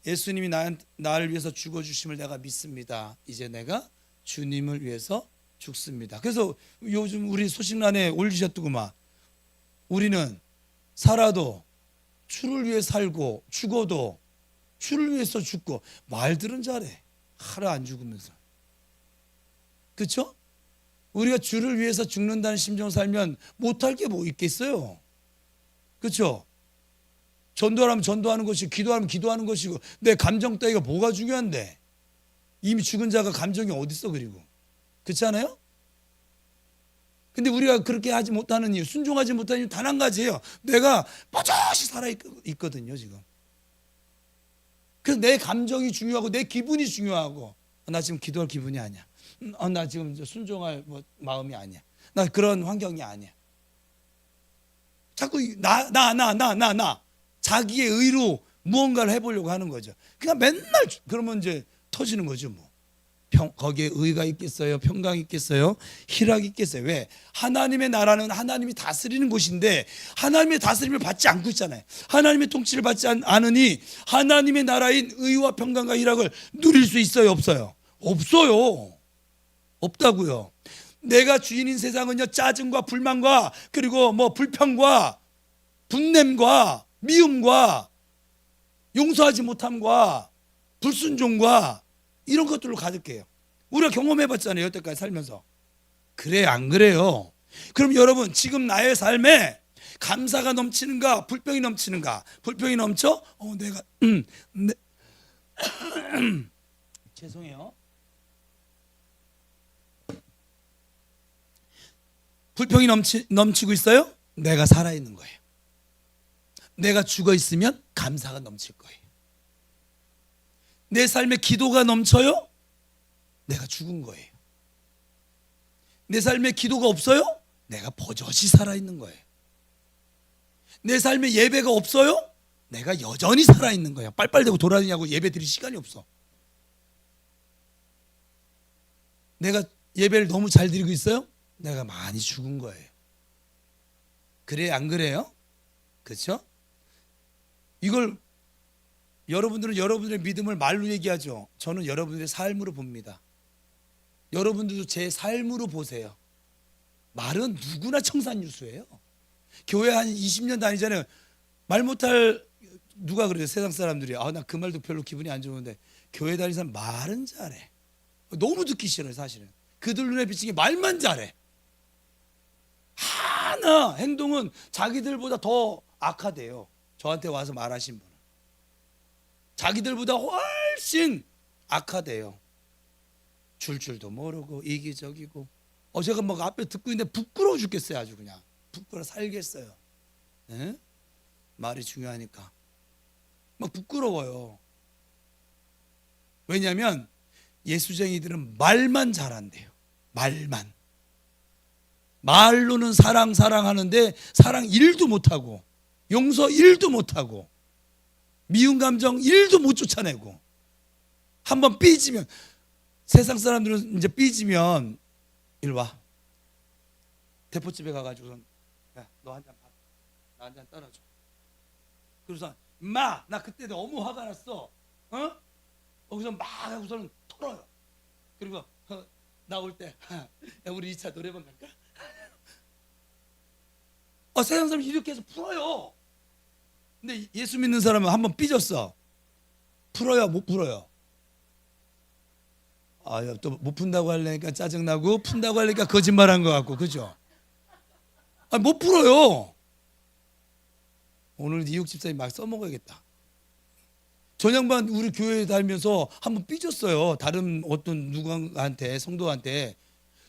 예수님이 나를 위해서 죽어주심을 내가 믿습니다. 이제 내가 주님을 위해서 죽습니다. 그래서 요즘 우리 소식란에 올리셨더구만. 우리는 살아도 주를 위해 살고 죽어도 주를 위해서 죽고. 말들은 잘해. 하루 안 죽으면서. 그렇죠? 우리가 주를 위해서 죽는다는 심정 살면 못할 게 뭐 있겠어요? 그렇죠? 전도하면 전도하는 것이고 기도하면 기도하는 것이고, 내 감정 따위가 뭐가 중요한데. 이미 죽은 자가 감정이 어디 있어. 그리고 그렇지 않아요? 근데 우리가 그렇게 하지 못하는 이유, 순종하지 못하는 이유 단 한 가지예요. 내가 뻗어시 살아있거든요 지금. 그래서 내 감정이 중요하고 내 기분이 중요하고, 나 지금 기도할 기분이 아니야. 나 지금 순종할 마음이 아니야. 나 그런 환경이 아니야. 자꾸 나 자기의 의로 무언가를 해보려고 하는 거죠. 그냥 맨날 그러면 이제 터지는 거죠 뭐. 거기에 의가 있겠어요? 평강이 있겠어요? 희락이 있겠어요? 왜? 하나님의 나라는 하나님이 다스리는 곳인데 하나님의 다스림을 받지 않고 있잖아요. 하나님의 통치를 받지 않으니 하나님의 나라인 의와 평강과 희락을 누릴 수 있어요? 없어요? 없어요. 없다고요. 내가 주인인 세상은요, 짜증과 불만과 그리고 불평과 분냄과 미움과 용서하지 못함과 불순종과 이런 것들로 가득해요. 우리가 경험해봤잖아요, 여태까지 살면서. 그래 안 그래요? 그럼 여러분 지금 나의 삶에 감사가 넘치는가 불평이 넘치는가? 불평이 넘쳐? 내가 죄송해요. 불평이 넘치고 있어요? 내가 살아있는 거예요. 내가 죽어 있으면 감사가 넘칠 거예요. 내 삶에 기도가 넘쳐요? 내가 죽은 거예요. 내 삶에 기도가 없어요? 내가 버젓이 살아있는 거예요. 내 삶에 예배가 없어요? 내가 여전히 살아있는 거야. 빨빨대고 돌아다니냐고 예배 드릴 시간이 없어. 내가 예배를 너무 잘 드리고 있어요? 내가 많이 죽은 거예요. 그래 안 그래요? 그렇죠? 이걸 여러분들은 여러분들의 믿음을 말로 얘기하죠. 저는 여러분들의 삶으로 봅니다. 여러분들도 제 삶으로 보세요. 말은 누구나 청산유수예요. 교회 한 20년 다니잖아요. 말 못할 누가 그래요? 세상 사람들이 나 그 말도 별로 기분이 안 좋은데 교회 다니는 사람 말은 잘해. 너무 듣기 싫어요. 사실은 그들 눈에 비치게 말만 잘해. 하나 행동은 자기들보다 더 악하대요. 저한테 와서 말하신 분은 자기들보다 훨씬 악하대요. 줄도 모르고 이기적이고 제가 막 앞에 듣고 있는데 부끄러워 죽겠어요. 아주 그냥 부끄러워 살겠어요. 네? 말이 중요하니까 막 부끄러워요. 왜냐하면 예수쟁이들은 말만 잘한대요. 말로는 사랑하는데 사랑 1도 못하고 용서 1도 못하고 미운 감정 1도 못 쫓아내고 한번 삐지면 세상 사람들은 이제 삐지면 이리 와 대포집에 가가지고 야 너 한 잔 받아 나 한 잔 따라줘. 그래서 나 그때 너무 화가 났어. 거기서 막 하고서는 털어요. 그리고 나올 때 야 우리 2차 노래방 갈까? 세상 사람 이렇게 해서 풀어요. 근데 예수 믿는 사람은 한번 삐졌어. 풀어요 못 풀어요? 또 못 푼다고 하려니까 짜증나고 푼다고 하려니까 거짓말한 것 같고 그죠? 못 풀어요. 오늘 이육 집사님 막 써먹어야겠다. 전양반 우리 교회에 다니면서 한번 삐졌어요. 다른 어떤 누구한테 성도한테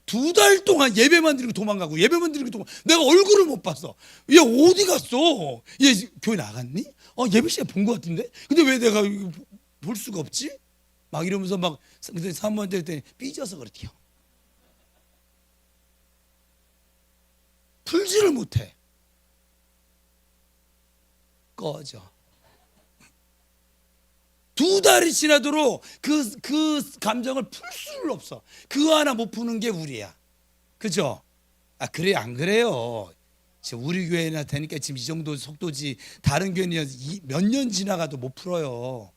2달 동안 예배만 드리고 도망가고 내가 얼굴을 못 봤어. 얘 어디 갔어? 얘 교회 나갔니? 예배 시간에 본 것 같은데? 근데 왜 내가 볼 수가 없지? 막 이러면서 막 사모한테 했더니 삐져서 그렇대요. 풀지를 못해. 꺼져. 2달이 지나도록 그 감정을 풀 수는 없어. 그거 하나 못 푸는 게 우리야. 그죠? 그래 안 그래요? 우리 교회나 되니까 지금 이 정도 속도지 다른 교회는 몇 년 지나가도 못 풀어요.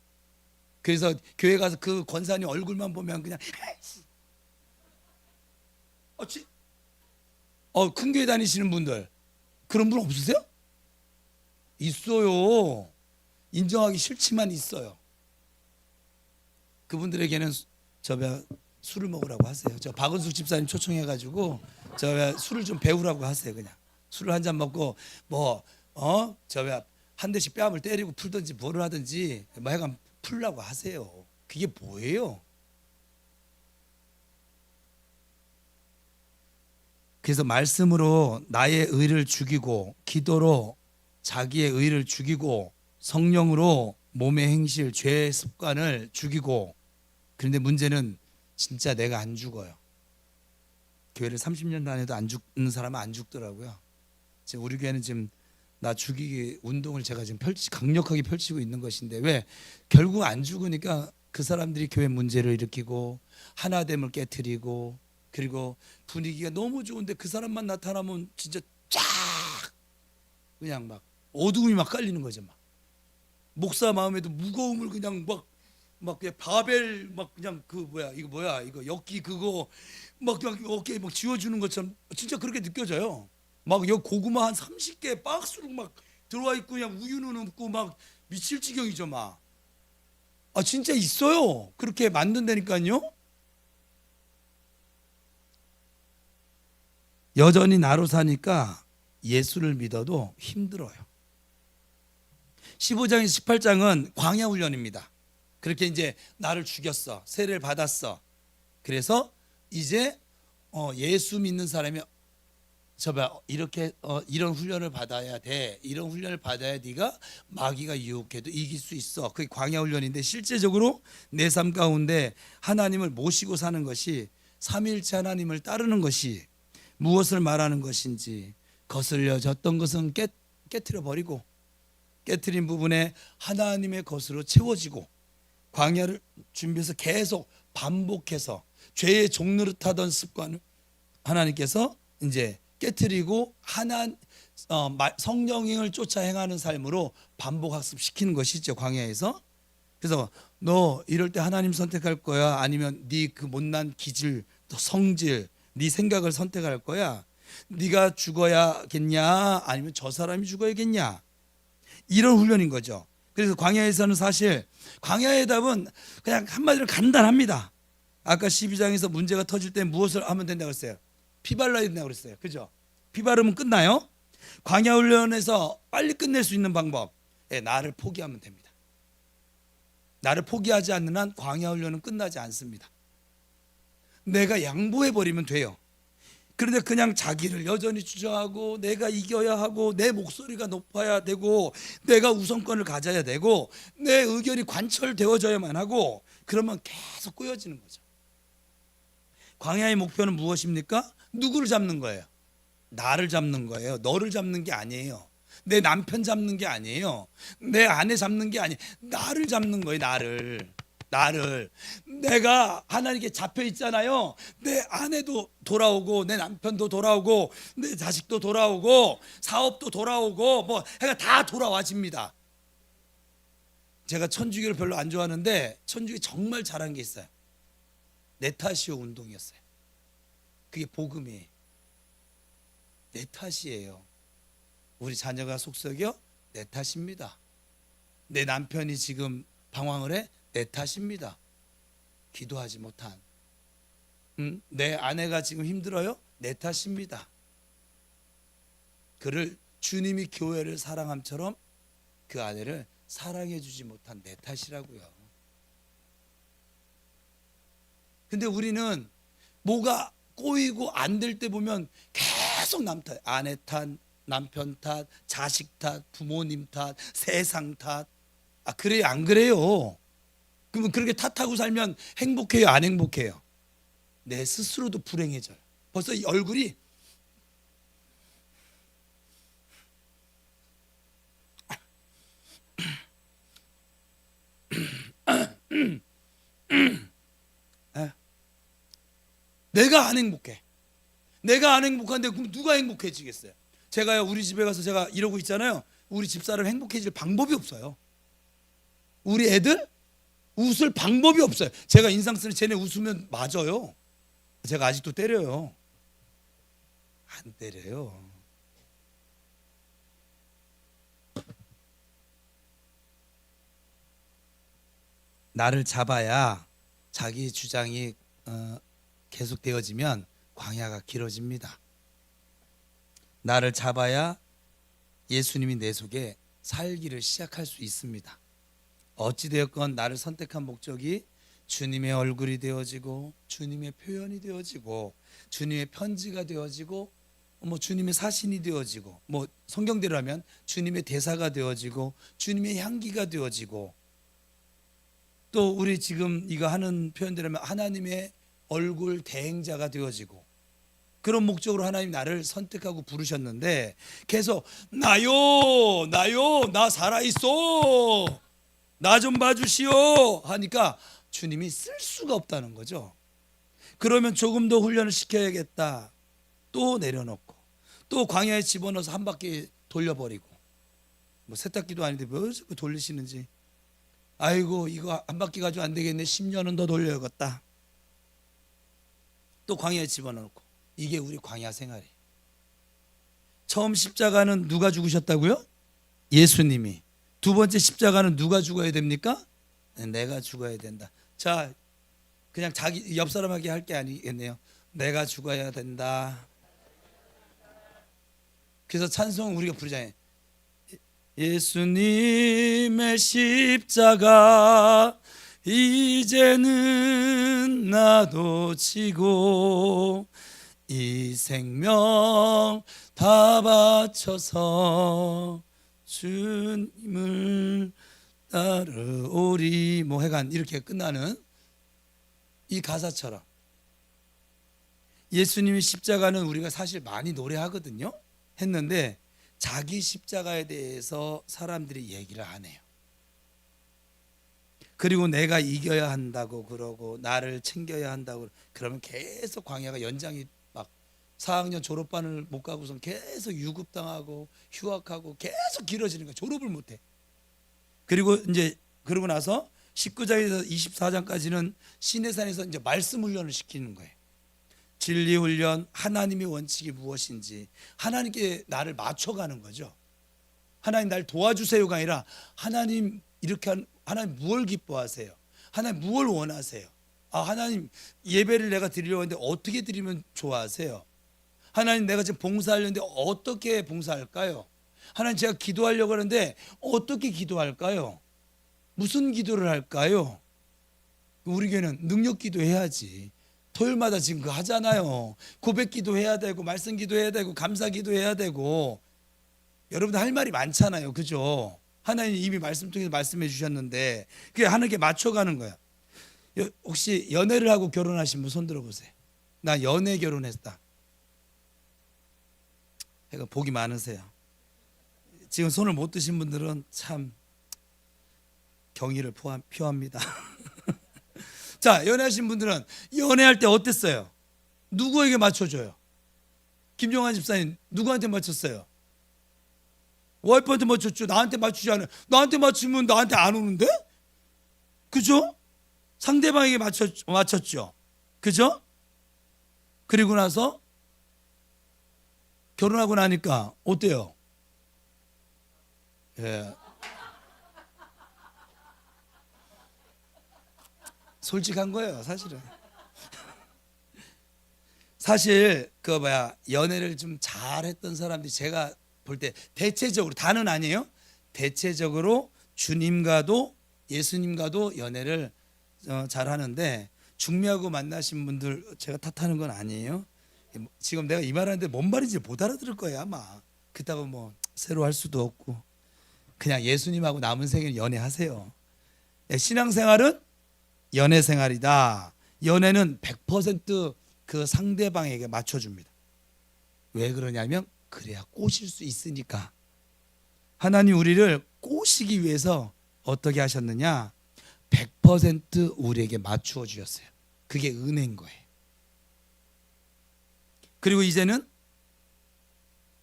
그래서 교회 가서 그 권사님 얼굴만 보면 그냥 큰 교회 다니시는 분들 그런 분 없으세요? 있어요. 인정하기 싫지만 있어요. 그분들에게는 술을 먹으라고 하세요. 저 박은숙 집사님 초청해가지고 술을 좀 배우라고 하세요. 그냥 술을 한 잔 먹고 한 대씩 뺨을 때리고 풀든지 뭐를 하든지 하여간 풀라고 하세요. 그게 뭐예요? 그래서 말씀으로 나의 의를 죽이고 기도로 자기의 의를 죽이고 성령으로 몸의 행실, 죄의 습관을 죽이고. 그런데 문제는 진짜 내가 안 죽어요. 교회를 30년 다녀도 안 죽는 사람은 안 죽더라고요. 지금 우리 교회는 지금 나 죽이기 운동을 제가 지금 강력하게 펼치고 있는 것인데 왜? 결국 안 죽으니까 그 사람들이 교회 문제를 일으키고 하나됨을 깨트리고 그리고 분위기가 너무 좋은데 그 사람만 나타나면 진짜 쫙 그냥 막 어두움이 막 깔리는 거죠. 막 목사 마음에도 무거움을 그냥 막 그냥 바벨 막 그냥 이거 엮기 그거 막 그냥 어깨에 막 쥐어주는 것처럼 진짜 그렇게 느껴져요. 막 여기 고구마 한 30개 박스로 막 들어와 있고 그냥 우유는 없고 막 미칠 지경이죠. 막 진짜 있어요. 그렇게 만든다니까요. 여전히 나로 사니까 예수를 믿어도 힘들어요. 15장에서 18장은 광야 훈련입니다. 그렇게 이제 나를 죽였어. 세례를 받았어. 그래서 이제 예수 믿는 사람이 저봐 이렇게 이런 훈련을 받아야 돼. 이런 훈련을 받아야 네가 마귀가 유혹해도 이길 수 있어. 그게 광야 훈련인데 실제적으로 내 삶 가운데 하나님을 모시고 사는 것이 삼위일체 하나님을 따르는 것이 무엇을 말하는 것인지 거슬려졌던 것은 깨트려 버리고 깨트린 부분에 하나님의 것으로 채워지고 광야를 준비해서 계속 반복해서 죄의 종노릇하던 습관을 하나님께서 이제 깨트리고 성령을 쫓아 행하는 삶으로 반복 학습시키는 것이죠, 광야에서. 그래서 너 이럴 때 하나님 선택할 거야, 아니면 네 그 못난 기질, 또 성질, 네 생각을 선택할 거야, 네가 죽어야겠냐 아니면 저 사람이 죽어야겠냐, 이런 훈련인 거죠. 그래서 광야에서는 사실 광야의 답은 그냥 한마디로 간단합니다. 아까 12장에서 문제가 터질 때 무엇을 하면 된다고 했어요? 피 발라야 된다고 그랬어요. 그죠? 피 바르면 끝나요? 광야 훈련에서 빨리 끝낼 수 있는 방법, 나를 포기하면 됩니다. 나를 포기하지 않는 한 광야 훈련은 끝나지 않습니다. 내가 양보해버리면 돼요. 그런데 그냥 자기를 여전히 주장하고 내가 이겨야 하고 내 목소리가 높아야 되고 내가 우선권을 가져야 되고 내 의견이 관철되어져야만 하고, 그러면 계속 꼬여지는 거죠. 광야의 목표는 무엇입니까? 누구를 잡는 거예요? 나를 잡는 거예요. 너를 잡는 게 아니에요. 내 남편 잡는 게 아니에요. 내 아내 잡는 게 아니에요. 나를 잡는 거예요. 나를. 내가 하나님께 잡혀 있잖아요. 내 아내도 돌아오고 내 남편도 돌아오고 내 자식도 돌아오고 사업도 돌아오고 뭐 해가 다 돌아와집니다. 제가 천주교를 별로 안 좋아하는데 천주교 정말 잘한 게 있어요. 내 탓이요 운동이었어요. 그게 복음이에요. 내 탓이에요. 우리 자녀가 속썩여? 내 탓입니다. 내 남편이 지금 방황을 해? 내 탓입니다. 기도하지 못한 내 아내가 지금 힘들어요? 내 탓입니다. 그를 주님이 교회를 사랑함처럼 그 아내를 사랑해 주지 못한 내 탓이라고요. 근데 우리는 뭐가 꼬이고 안 될 때 보면 계속 남 탓, 아내 탓, 남편 탓, 자식 탓, 부모님 탓, 세상 탓. 그래요 안 그래요? 그러면 그렇게 탓하고 살면 행복해요 안 행복해요? 내 스스로도 불행해져요. 벌써 이 얼굴이 내가 안 행복해. 내가 안 행복한데 그럼 누가 행복해지겠어요? 제가요 우리 집에 가서 제가 이러고 있잖아요. 우리 집사람 행복해질 방법이 없어요. 우리 애들 웃을 방법이 없어요. 제가 인상 쓰는 쟤네 웃으면 맞아요. 제가 아직도 때려요. 안 때려요. 나를 잡아야 자기 주장이 계속되어지면 광야가 길어집니다. 나를 잡아야 예수님이 내 속에 살기를 시작할 수 있습니다. 어찌되었건 나를 선택한 목적이 주님의 얼굴이 되어지고 주님의 표현이 되어지고 주님의 편지가 되어지고 뭐 주님의 사신이 되어지고 뭐 성경대로 하면 주님의 대사가 되어지고 주님의 향기가 되어지고, 또 우리 지금 이거 하는 표현대로 하면 하나님의 얼굴 대행자가 되어지고, 그런 목적으로 하나님 나를 선택하고 부르셨는데 계속 나요 나 살아있어 나 좀 봐주시오 하니까 주님이 쓸 수가 없다는 거죠. 그러면 조금 더 훈련을 시켜야겠다. 또 내려놓고 또 광야에 집어넣어서 한 바퀴 돌려버리고, 뭐 세탁기도 아닌데 왜 자꾸 돌리시는지, 아이고 이거 한 바퀴 가지고 안 되겠네 10년은 더 돌려야겠다. 또 광야에 집어넣고, 이게 우리 광야 생활이에요. 처음 십자가는 누가 죽으셨다고요? 예수님이. 두 번째 십자가는 누가 죽어야 됩니까? 내가 죽어야 된다. 자, 그냥 자기 옆 사람에게 할 게 아니겠네요. 내가 죽어야 된다. 그래서 찬송 우리가 부르잖아요. 예수님의 십자가 이제는 나도 지고 이 생명 다 바쳐서 주님을 따르오리. 뭐 해간 이렇게 끝나는 이 가사처럼 예수님의 십자가는 우리가 사실 많이 노래하거든요. 했는데 자기 십자가에 대해서 사람들이 얘기를 안 해요. 그리고 내가 이겨야 한다고 그러고 나를 챙겨야 한다고 그러면 계속 광야가 연장이 막 4학년 졸업반을 못 가고선 계속 유급당하고 휴학하고 계속 길어지는 거야. 졸업을 못해. 그리고 이제 그러고 나서 19장에서 24장까지는 시내산에서 이제 말씀 훈련을 시키는 거예요. 진리 훈련, 하나님의 원칙이 무엇인지 하나님께 나를 맞춰가는 거죠. 하나님 날 도와주세요가 아니라 하나님 이렇게 하나님 무엇을 기뻐하세요? 하나님 무엇을 원하세요? 하나님 예배를 내가 드리려고 하는데 어떻게 드리면 좋아하세요? 하나님 내가 지금 봉사하려는데 어떻게 봉사할까요? 하나님 제가 기도하려고 하는데 어떻게 기도할까요? 무슨 기도를 할까요? 우리 교회는 능력 기도해야지. 토요일마다 지금 그거 하잖아요. 고백 기도해야 되고 말씀 기도해야 되고 감사 기도해야 되고 여러분들 할 말이 많잖아요. 그죠? 하나님 이미 말씀 통해서 말씀해 주셨는데 그게 하나님께 맞춰가는 거야. 혹시 연애를 하고 결혼하신 분 손 들어보세요. 나 연애 결혼했다. 그러니까 복이 많으세요. 지금 손을 못 드신 분들은 참 경의를 표합니다. 자, 연애하신 분들은 연애할 때 어땠어요? 누구에게 맞춰줘요? 김종환 집사님 누구한테 맞췄어요? 와이프한테 맞췄죠. 나한테 맞추지 않아요. 나한테 맞추면 나한테 안 오는데? 그죠? 상대방에게 맞췄죠. 그죠? 그리고 나서 결혼하고 나니까 어때요? 예. 솔직한 거예요, 사실은. 사실 연애를 좀 잘했던 사람들이 제가 볼 때 대체적으로 다는 아니에요. 대체적으로 주님과도 예수님과도 연애를 잘하는데 중매하고 만나신 분들 제가 탓하는 건 아니에요. 지금 내가 이 말하는데 뭔 말인지 못 알아들을 거예요 아마. 그렇다고 뭐 새로 할 수도 없고 그냥 예수님하고 남은 생을 연애하세요. 신앙생활은 연애생활이다. 연애는 100% 상대방에게 맞춰줍니다. 왜 그러냐면 그래야 꼬실 수 있으니까. 하나님 우리를 꼬시기 위해서 어떻게 하셨느냐? 100% 우리에게 맞추어 주셨어요. 그게 은혜인 거예요. 그리고 이제는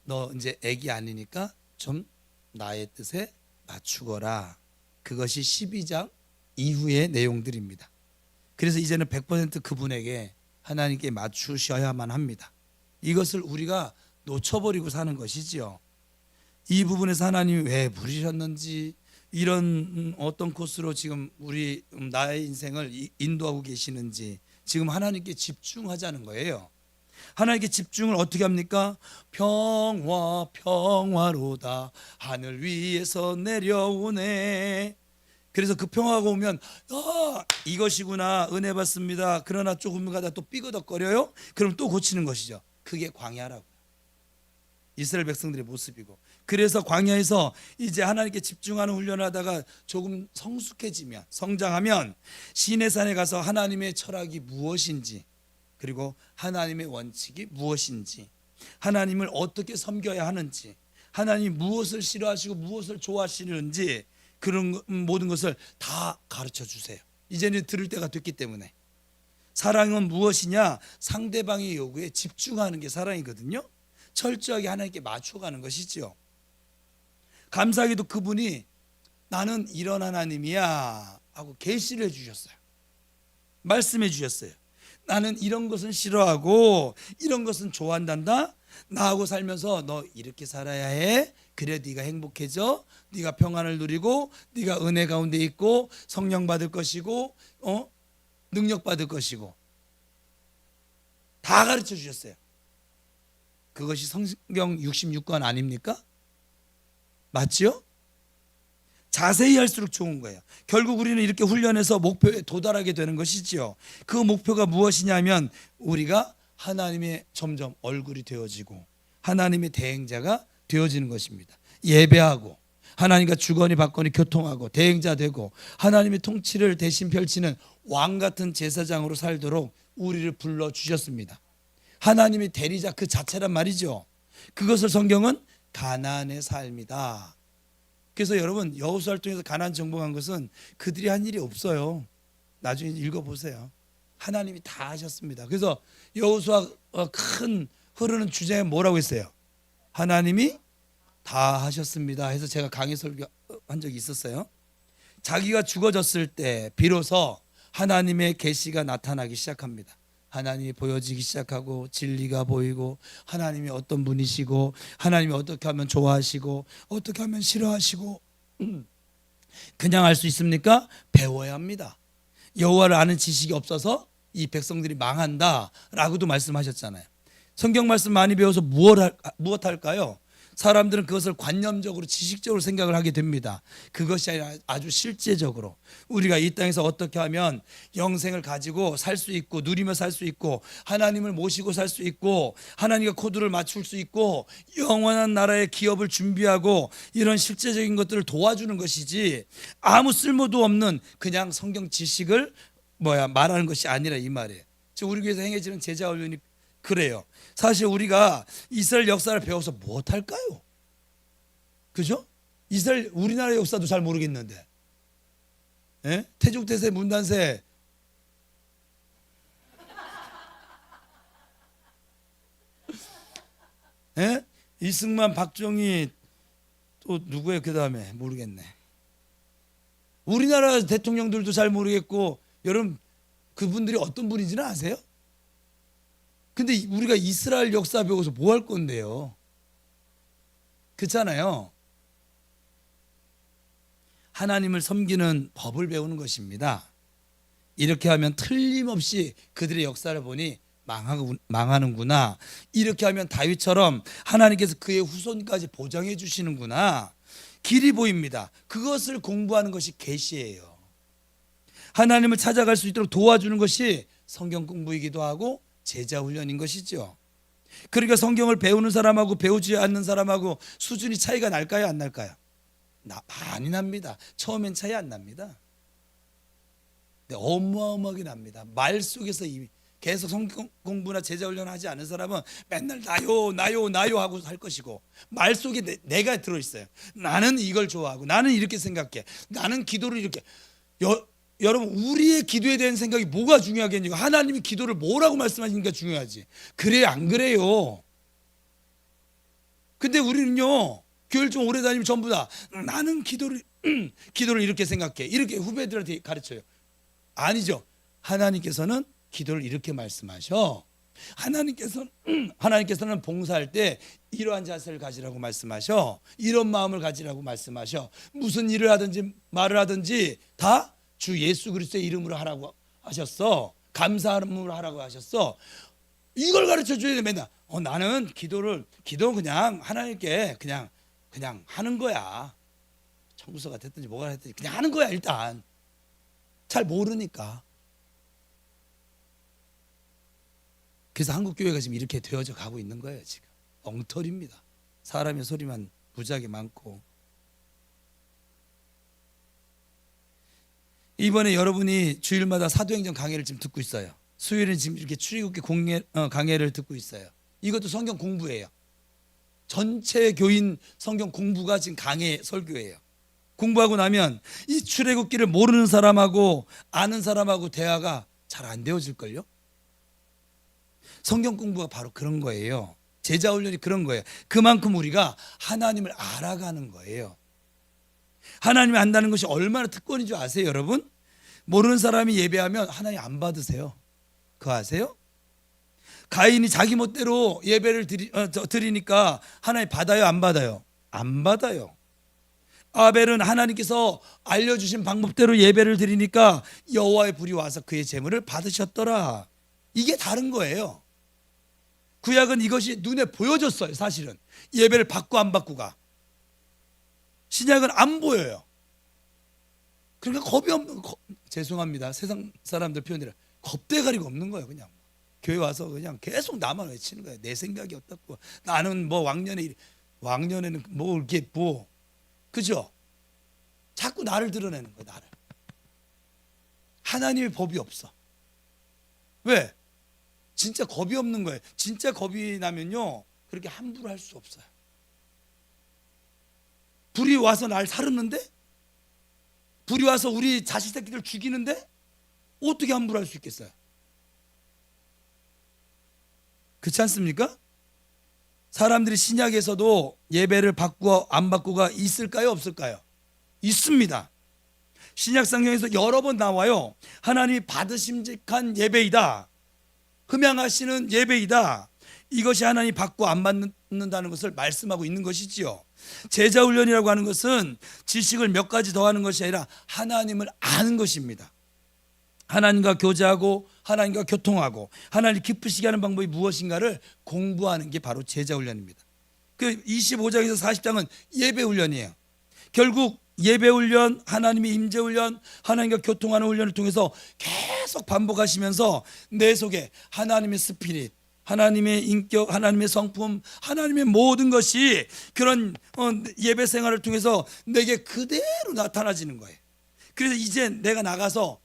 너 이제 애기 아니니까 좀 나의 뜻에 맞추거라. 그것이 12장 이후의 내용들입니다. 그래서 이제는 100% 그분에게 하나님께 맞추셔야만 합니다. 이것을 우리가 놓쳐버리고 사는 것이지요. 이 부분에서 하나님이 왜 부르셨는지 이런 어떤 코스로 지금 나의 인생을 인도하고 계시는지 지금 하나님께 집중하자는 거예요. 하나님께 집중을 어떻게 합니까? 평화로다 하늘 위에서 내려오네. 그래서 그 평화가 오면 이것이구나 은혜 받습니다. 그러나 조금 가다 또 삐거덕거려요. 그럼 또 고치는 것이죠. 그게 광야라고요. 이스라엘 백성들의 모습이고. 그래서 광야에서 이제 하나님께 집중하는 훈련을 하다가 조금 성숙해지면 성장하면 시내산에 가서 하나님의 철학이 무엇인지 그리고 하나님의 원칙이 무엇인지 하나님을 어떻게 섬겨야 하는지 하나님이 무엇을 싫어하시고 무엇을 좋아하시는지 그런 모든 것을 다 가르쳐 주세요. 이제는 들을 때가 됐기 때문에. 사랑은 무엇이냐? 상대방의 요구에 집중하는 게 사랑이거든요. 철저하게 하나님께 맞춰가는 것이죠. 감사하게도 그분이 나는 이런 하나님이야 하고 계시를 해주셨어요. 말씀해 주셨어요. 나는 이런 것은 싫어하고 이런 것은 좋아한단다. 나하고 살면서 너 이렇게 살아야 해. 그래 네가 행복해져. 네가 평안을 누리고 네가 은혜 가운데 있고 성령 받을 것이고 능력 받을 것이고 다 가르쳐 주셨어요. 그것이 성경 66권 아닙니까? 맞죠? 자세히 할수록 좋은 거예요. 결국 우리는 이렇게 훈련해서 목표에 도달하게 되는 것이지요. 그 목표가 무엇이냐면 우리가 하나님의 점점 얼굴이 되어지고 하나님의 대행자가 되어지는 것입니다. 예배하고 하나님과 주거니 받거니 교통하고 대행자 되고 하나님의 통치를 대신 펼치는 왕 같은 제사장으로 살도록 우리를 불러주셨습니다. 하나님의 대리자 그 자체란 말이죠. 그것을 성경은 가나안의 삶이다. 그래서 여러분 여호수아를 통해서 가나안 정복한 것은 그들이 한 일이 없어요. 나중에 읽어보세요. 하나님이 다 하셨습니다. 그래서 여호수아 큰 흐르는 주제에 뭐라고 했어요? 하나님이 다 하셨습니다 해서 제가 강의 설교한 적이 있었어요. 자기가 죽어졌을 때 비로소 하나님의 계시가 나타나기 시작합니다. 하나님이 보여지기 시작하고 진리가 보이고 하나님이 어떤 분이시고 하나님이 어떻게 하면 좋아하시고 어떻게 하면 싫어하시고 그냥 알 수 있습니까? 배워야 합니다. 여호와를 아는 지식이 없어서 이 백성들이 망한다라고도 말씀하셨잖아요. 성경 말씀 많이 배워서 무엇 할까요? 사람들은 그것을 관념적으로 지식적으로 생각을 하게 됩니다. 그것이 아니라 아주 실제적으로 우리가 이 땅에서 어떻게 하면 영생을 가지고 살 수 있고 누리며 살 수 있고 하나님을 모시고 살 수 있고 하나님과 코드를 맞출 수 있고 영원한 나라의 기업을 준비하고 이런 실제적인 것들을 도와주는 것이지 아무 쓸모도 없는 그냥 성경 지식을 말하는 것이 아니라 이 말이에요. 우리 교회에서 행해지는 제자 훈련이 그래요. 사실 우리가 이스라엘 역사를 배워서 못할까요? 그죠? 이스라엘 우리나라 역사도 잘 모르겠는데 태중태세 문단세 이승만 박정희 또 누구예요? 그 다음에 모르겠네. 우리나라 대통령들도 잘 모르겠고 여러분 그분들이 어떤 분인지는 아세요? 근데 우리가 이스라엘 역사 배워서 뭐 할 건데요? 그렇잖아요. 하나님을 섬기는 법을 배우는 것입니다. 이렇게 하면 틀림없이 그들의 역사를 보니 망하는구나. 이렇게 하면 다윗처럼 하나님께서 그의 후손까지 보장해 주시는구나. 길이 보입니다. 그것을 공부하는 것이 계시예요. 하나님을 찾아갈 수 있도록 도와주는 것이 성경 공부이기도 하고 제자 훈련인 것이죠. 그러니까 성경을 배우는 사람하고 배우지 않는 사람하고 수준이 차이가 날까요? 안 날까요? 많이 납니다. 처음엔 차이 안 납니다. 근데 어마어마하게 납니다. 말 속에서 이미 계속 성경 공부나 제자 훈련 하지 않은 사람은 맨날 나요 하고 할 것이고 말 속에 내가 들어있어요. 나는 이걸 좋아하고 나는 이렇게 생각해. 나는 기도를 이렇게 여러분 우리의 기도에 대한 생각이 뭐가 중요하겠냐고. 하나님이 기도를 뭐라고 말씀하시니까 중요하지. 그래요 안 그래요? 근데 우리는요 교회를 좀 오래 다니면 전부 다 나는 기도를 이렇게 생각해. 이렇게 후배들한테 가르쳐요. 아니죠. 하나님께서는 기도를 이렇게 말씀하셔. 하나님께서는 봉사할 때 이러한 자세를 가지라고 말씀하셔. 이런 마음을 가지라고 말씀하셔. 무슨 일을 하든지 말을 하든지 다 주 예수 그리스도의 이름으로 하라고 하셨어. 감사함으로 하라고 하셨어. 이걸 가르쳐 줘야 돼. 맨날 나는 기도는 그냥 하나님께 그냥 하는 거야. 청구서가 됐든지 뭐가 됐든지 그냥 하는 거야. 일단 잘 모르니까. 그래서 한국 교회가 지금 이렇게 되어져 가고 있는 거예요. 지금 엉터리입니다. 사람의 소리만 무지하게 많고. 이번에 여러분이 주일마다 사도행전 강해를 지금 듣고 있어요. 수요일은 지금 이렇게 출애굽기 강해를 듣고 있어요. 이것도 성경 공부예요. 전체 교인 성경 공부가 지금 강해 설교예요. 공부하고 나면 이 출애굽기를 모르는 사람하고 아는 사람하고 대화가 잘 안 되어질걸요. 성경 공부가 바로 그런 거예요. 제자 훈련이 그런 거예요. 그만큼 우리가 하나님을 알아가는 거예요. 하나님이 안다는 것이 얼마나 특권인 줄 아세요, 여러분? 모르는 사람이 예배하면 하나님 안 받으세요. 그거 아세요? 가인이 자기 멋대로 예배를 드리니까 하나님 받아요, 안 받아요? 안 받아요. 아벨은 하나님께서 알려주신 방법대로 예배를 드리니까 여호와의 불이 와서 그의 제물을 받으셨더라. 이게 다른 거예요. 구약은 이것이 눈에 보여졌어요. 사실은 예배를 받고 안 받고가. 신약은 안 보여요. 그러니까 겁이 없는 죄송합니다. 세상 사람들 표현이라 겁대가리가 없는 거예요. 그냥 교회 와서 그냥 계속 나만 외치는 거예요. 내 생각이 어떻고 나는 뭐 왕년에는 뭐 이렇게 뭐 그죠? 자꾸 나를 드러내는 거예요. 나를. 하나님의 법이 없어. 왜? 진짜 겁이 없는 거예요. 진짜 겁이 나면요 그렇게 함부로 할 수 없어요. 불이 와서 날 살았는데, 불이 와서 우리 자식 새끼들 죽이는데 어떻게 함부로 할 수 있겠어요? 그렇지 않습니까? 사람들이 신약에서도 예배를 받고 안 받고가 있을까요? 없을까요? 있습니다. 신약 성경에서 여러 번 나와요. 하나님이 받으심직한 예배이다, 흠양하시는 예배이다, 이것이 하나님이 받고 안 받는다는 것을 말씀하고 있는 것이지요. 제자훈련이라고 하는 것은 지식을 몇 가지 더하는 것이 아니라 하나님을 아는 것입니다. 하나님과 교제하고 하나님과 교통하고 하나님 기쁘시게 하는 방법이 무엇인가를 공부하는 게 바로 제자훈련입니다. 그 25장에서 40장은 예배훈련이에요. 결국 예배훈련, 하나님의 임재훈련, 하나님과 교통하는 훈련을 통해서 계속 반복하시면서 내 속에 하나님의 스피릿, 하나님의 인격, 하나님의 성품, 하나님의 모든 것이 그런 예배 생활을 통해서 내게 그대로 나타나지는 거예요. 그래서 이제 내가 나가서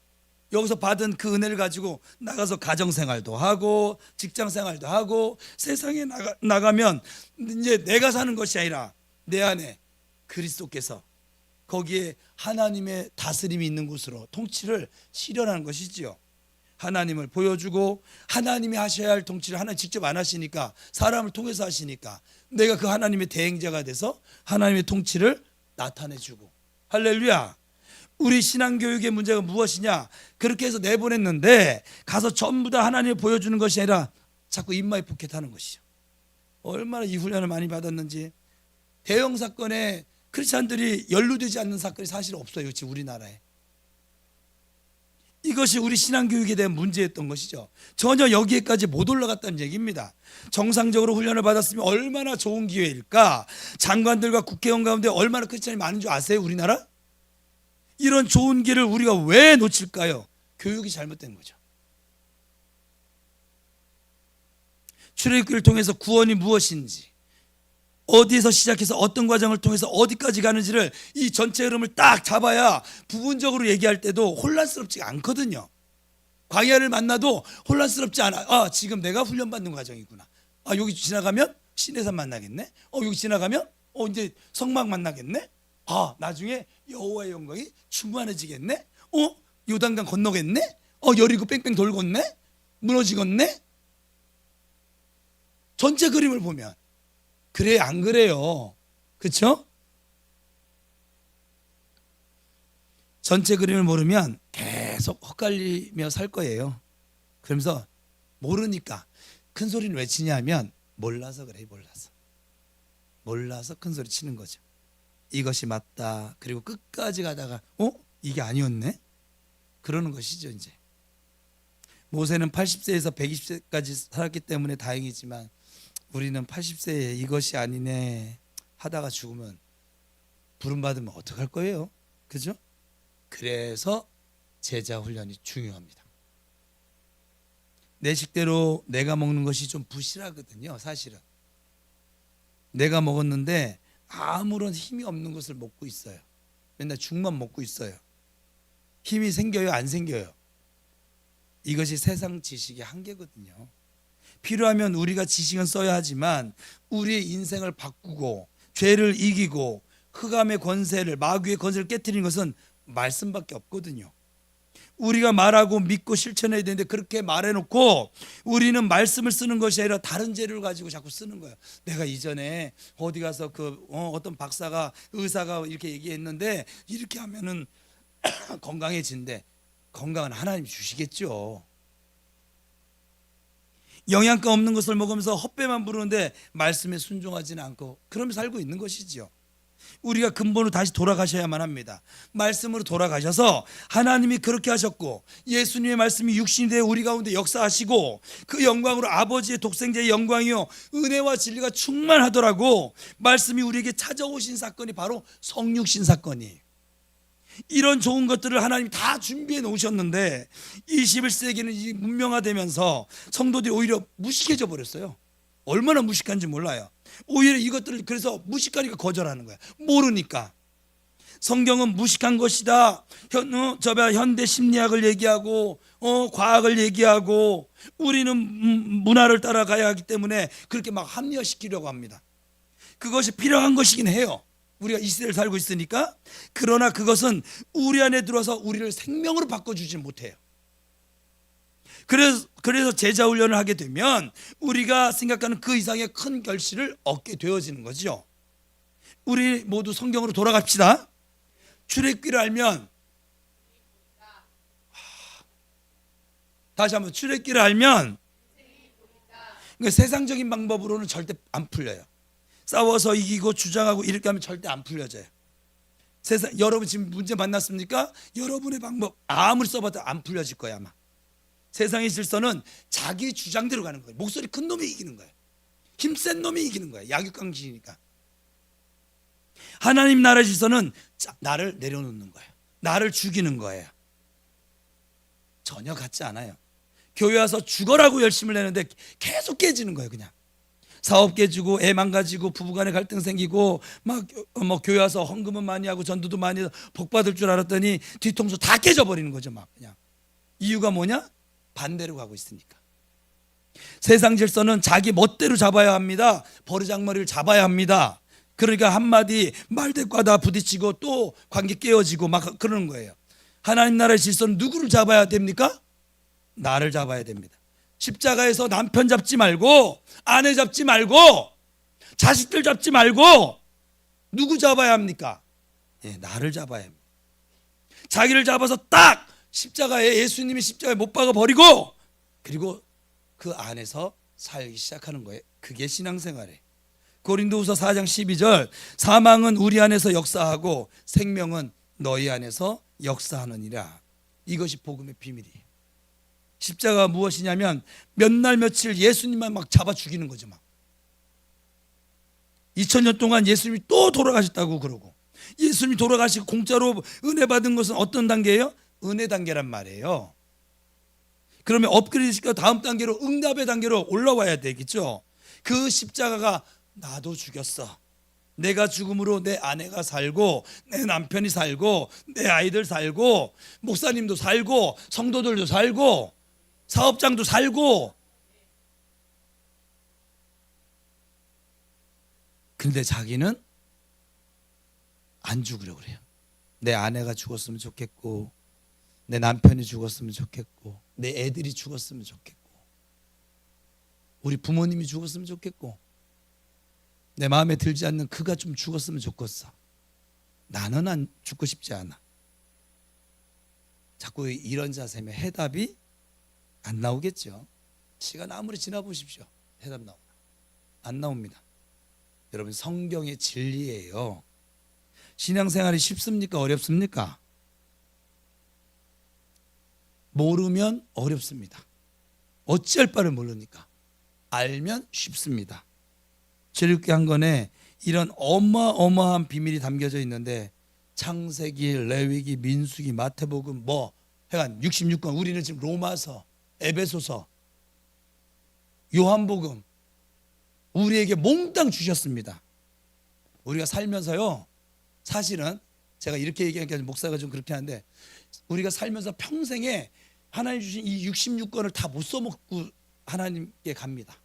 여기서 받은 그 은혜를 가지고 나가서 가정생활도 하고 직장생활도 하고 세상에 나가면 이제 내가 사는 것이 아니라 내 안에 그리스도께서 거기에 하나님의 다스림이 있는 곳으로 통치를 실현하는 것이지요. 하나님을 보여주고 하나님이 하셔야 할 통치를 하나님 직접 안 하시니까, 사람을 통해서 하시니까 내가 그 하나님의 대행자가 돼서 하나님의 통치를 나타내주고. 할렐루야. 우리 신앙교육의 문제가 무엇이냐? 그렇게 해서 내보냈는데 가서 전부 다 하나님을 보여주는 것이 아니라 자꾸 입마이 포켓하는 것이죠. 얼마나 이 훈련을 많이 받았는지. 대형 사건에 크리스찬들이 연루되지 않는 사건이 사실 없어요, 지금 우리나라에. 이것이 우리 신앙교육에 대한 문제였던 것이죠. 전혀 여기에까지 못 올라갔다는 얘기입니다. 정상적으로 훈련을 받았으면 얼마나 좋은 기회일까. 장관들과 국회의원 가운데 얼마나 크리스찬이 많은 줄 아세요, 우리나라? 이런 좋은 길을 우리가 왜 놓칠까요? 교육이 잘못된 거죠. 출애굽기를 통해서 구원이 무엇인지, 어디에서 시작해서 어떤 과정을 통해서 어디까지 가는지를 이 전체 흐름을 딱 잡아야 부분적으로 얘기할 때도 혼란스럽지가 않거든요. 광야를 만나도 혼란스럽지 않아. 아, 지금 내가 훈련받는 과정이구나. 아, 여기 지나가면 시내산 만나겠네. 여기 지나가면 이제 성막 만나겠네. 아, 나중에 여호와의 영광이 충만해지겠네. 요단강 건너겠네. 여리고 뺑뺑 돌겠네. 무너지겠네. 전체 그림을 보면 그래 안 그래요? 그렇죠? 전체 그림을 모르면 계속 헛갈리며 살 거예요. 그러면서 모르니까 큰 소리는 왜 치냐면 몰라서 그래. 몰라서 큰 소리 치는 거죠. 이것이 맞다. 그리고 끝까지 가다가 이게 아니었네? 그러는 것이죠. 이제 모세는 80세에서 120세까지 살았기 때문에 다행이지만 우리는 80세에 이것이 아니네 하다가 죽으면 부름받으면 어떡할 거예요? 그죠? 그래서 제자 훈련이 중요합니다. 내 식대로 내가 먹는 것이 좀 부실하거든요. 사실은 내가 먹었는데 아무런 힘이 없는 것을 먹고 있어요. 맨날 죽만 먹고 있어요. 힘이 생겨요? 안 생겨요? 이것이 세상 지식의 한계거든요. 필요하면 우리가 지식은 써야 하지만 우리의 인생을 바꾸고 죄를 이기고 흑암의 권세를, 마귀의 권세를 깨트리는 것은 말씀밖에 없거든요. 우리가 말하고 믿고 실천해야 되는데 그렇게 말해놓고 우리는 말씀을 쓰는 것이 아니라 다른 재료를 가지고 자꾸 쓰는 거예요. 내가 이전에 어디 가서 어떤 박사가, 의사가 이렇게 얘기했는데 이렇게 하면은 건강해진대. 건강은 하나님이 주시겠죠. 영양가 없는 것을 먹으면서 헛배만 부르는데 말씀에 순종하지는 않고 그러면서 살고 있는 것이지요. 우리가 근본으로 다시 돌아가셔야만 합니다. 말씀으로 돌아가셔서 하나님이 그렇게 하셨고 예수님의 말씀이 육신이 되어 우리 가운데 역사하시고 그 영광으로 아버지의 독생자의 영광이요 은혜와 진리가 충만하더라고 말씀이 우리에게 찾아오신 사건이 바로 성육신 사건이에요. 이런 좋은 것들을 하나님 다 준비해 놓으셨는데 21세기는 이 문명화되면서 성도들이 오히려 무식해져 버렸어요. 얼마나 무식한지 몰라요. 오히려 이것들을 그래서 무식하니까 거절하는 거야. 모르니까. 성경은 무식한 것이다. 현대 심리학을 얘기하고 과학을 얘기하고 우리는 문화를 따라가야 하기 때문에 그렇게 막 합리화시키려고 합니다. 그것이 필요한 것이긴 해요. 우리가 이 시대를 살고 있으니까. 그러나 그것은 우리 안에 들어와서 우리를 생명으로 바꿔주지 못해요. 그래서 제자 훈련을 하게 되면 우리가 생각하는 그 이상의 큰 결실을 얻게 되어지는 거죠. 우리 모두 성경으로 돌아갑시다. 출애굽기를 알면, 다시 한번, 출애굽기를 알면 그러니까 세상적인 방법으로는 절대 안 풀려요. 싸워서 이기고 주장하고 이렇게 하면 절대 안 풀려져요. 여러분 지금 문제 만났습니까? 여러분의 방법 아무리 써봐도 안 풀려질 거야 아마. 세상의 질서는 자기 주장대로 가는 거예요. 목소리 큰 놈이 이기는 거예요. 힘센 놈이 이기는 거예요. 약육강식이니까. 하나님 나라의 질서는 나를 내려놓는 거예요. 나를 죽이는 거예요. 전혀 같지 않아요. 교회 와서 죽어라고 열심을 내는데 계속 깨지는 거예요. 그냥 사업 깨지고 애 망가지고 부부간에 갈등 생기고 막 교회 와서 헌금은 많이 하고 전도도 많이 해서 복 받을 줄 알았더니 뒤통수 다 깨져버리는 거죠. 막 그냥. 이유가 뭐냐? 반대로 가고 있으니까. 세상 질서는 자기 멋대로 잡아야 합니다. 버르장머리를 잡아야 합니다. 그러니까 한마디 말대꾸하다 부딪히고 또 관계 깨어지고 막 그러는 거예요. 하나님 나라의 질서는 누구를 잡아야 됩니까? 나를 잡아야 됩니다. 십자가에서 남편 잡지 말고 아내 잡지 말고 자식들 잡지 말고 누구 잡아야 합니까? 나를 잡아야 합니다. 자기를 잡아서 딱 십자가에 예수님이 십자가에 못 박아 버리고 그리고 그 안에서 살기 시작하는 거예요. 그게 신앙생활이에요. 고린도후서 4장 12절 사망은 우리 안에서 역사하고 생명은 너희 안에서 역사하느니라. 이것이 복음의 비밀이에요. 십자가가 무엇이냐면 몇 날 며칠 예수님만 막 잡아 죽이는 거죠. 막 2000년 동안 예수님이 또 돌아가셨다고 그러고 예수님이 돌아가시고 공짜로 은혜 받은 것은 어떤 단계예요? 은혜 단계란 말이에요. 그러면 업그레이드 시켜 다음 단계로 응답의 단계로 올라와야 되겠죠. 그 십자가가 나도 죽였어. 내가 죽음으로 내 아내가 살고 내 남편이 살고 내 아이들 살고 목사님도 살고 성도들도 살고 사업장도 살고. 근데 자기는 안 죽으려고 그래요. 내 아내가 죽었으면 좋겠고 내 남편이 죽었으면 좋겠고 내 애들이 죽었으면 좋겠고 우리 부모님이 죽었으면 좋겠고 내 마음에 들지 않는 그가 좀 죽었으면 좋겠어. 나는 안 죽고 싶지 않아. 자꾸 이런 자세면 해답이 안 나오겠죠. 시간 아무리 지나보십시오. 해답 나오나? 안 나옵니다. 여러분 성경의 진리예요. 신앙생활이 쉽습니까? 어렵습니까? 모르면 어렵습니다. 어찌할 바를 모르니까. 알면 쉽습니다. 출애굽기 한 권에 이런 어마어마한 비밀이 담겨져 있는데 창세기, 레위기, 민수기, 마태복음 해간 66권 우리는 지금 로마서, 에베소서, 요한복음 우리에게 몽땅 주셨습니다. 우리가 살면서요 사실은 제가 이렇게 얘기하니까 목사가 좀 그렇게 하는데 우리가 살면서 평생에 하나님 주신 이 66권을 다 못 써먹고 하나님께 갑니다.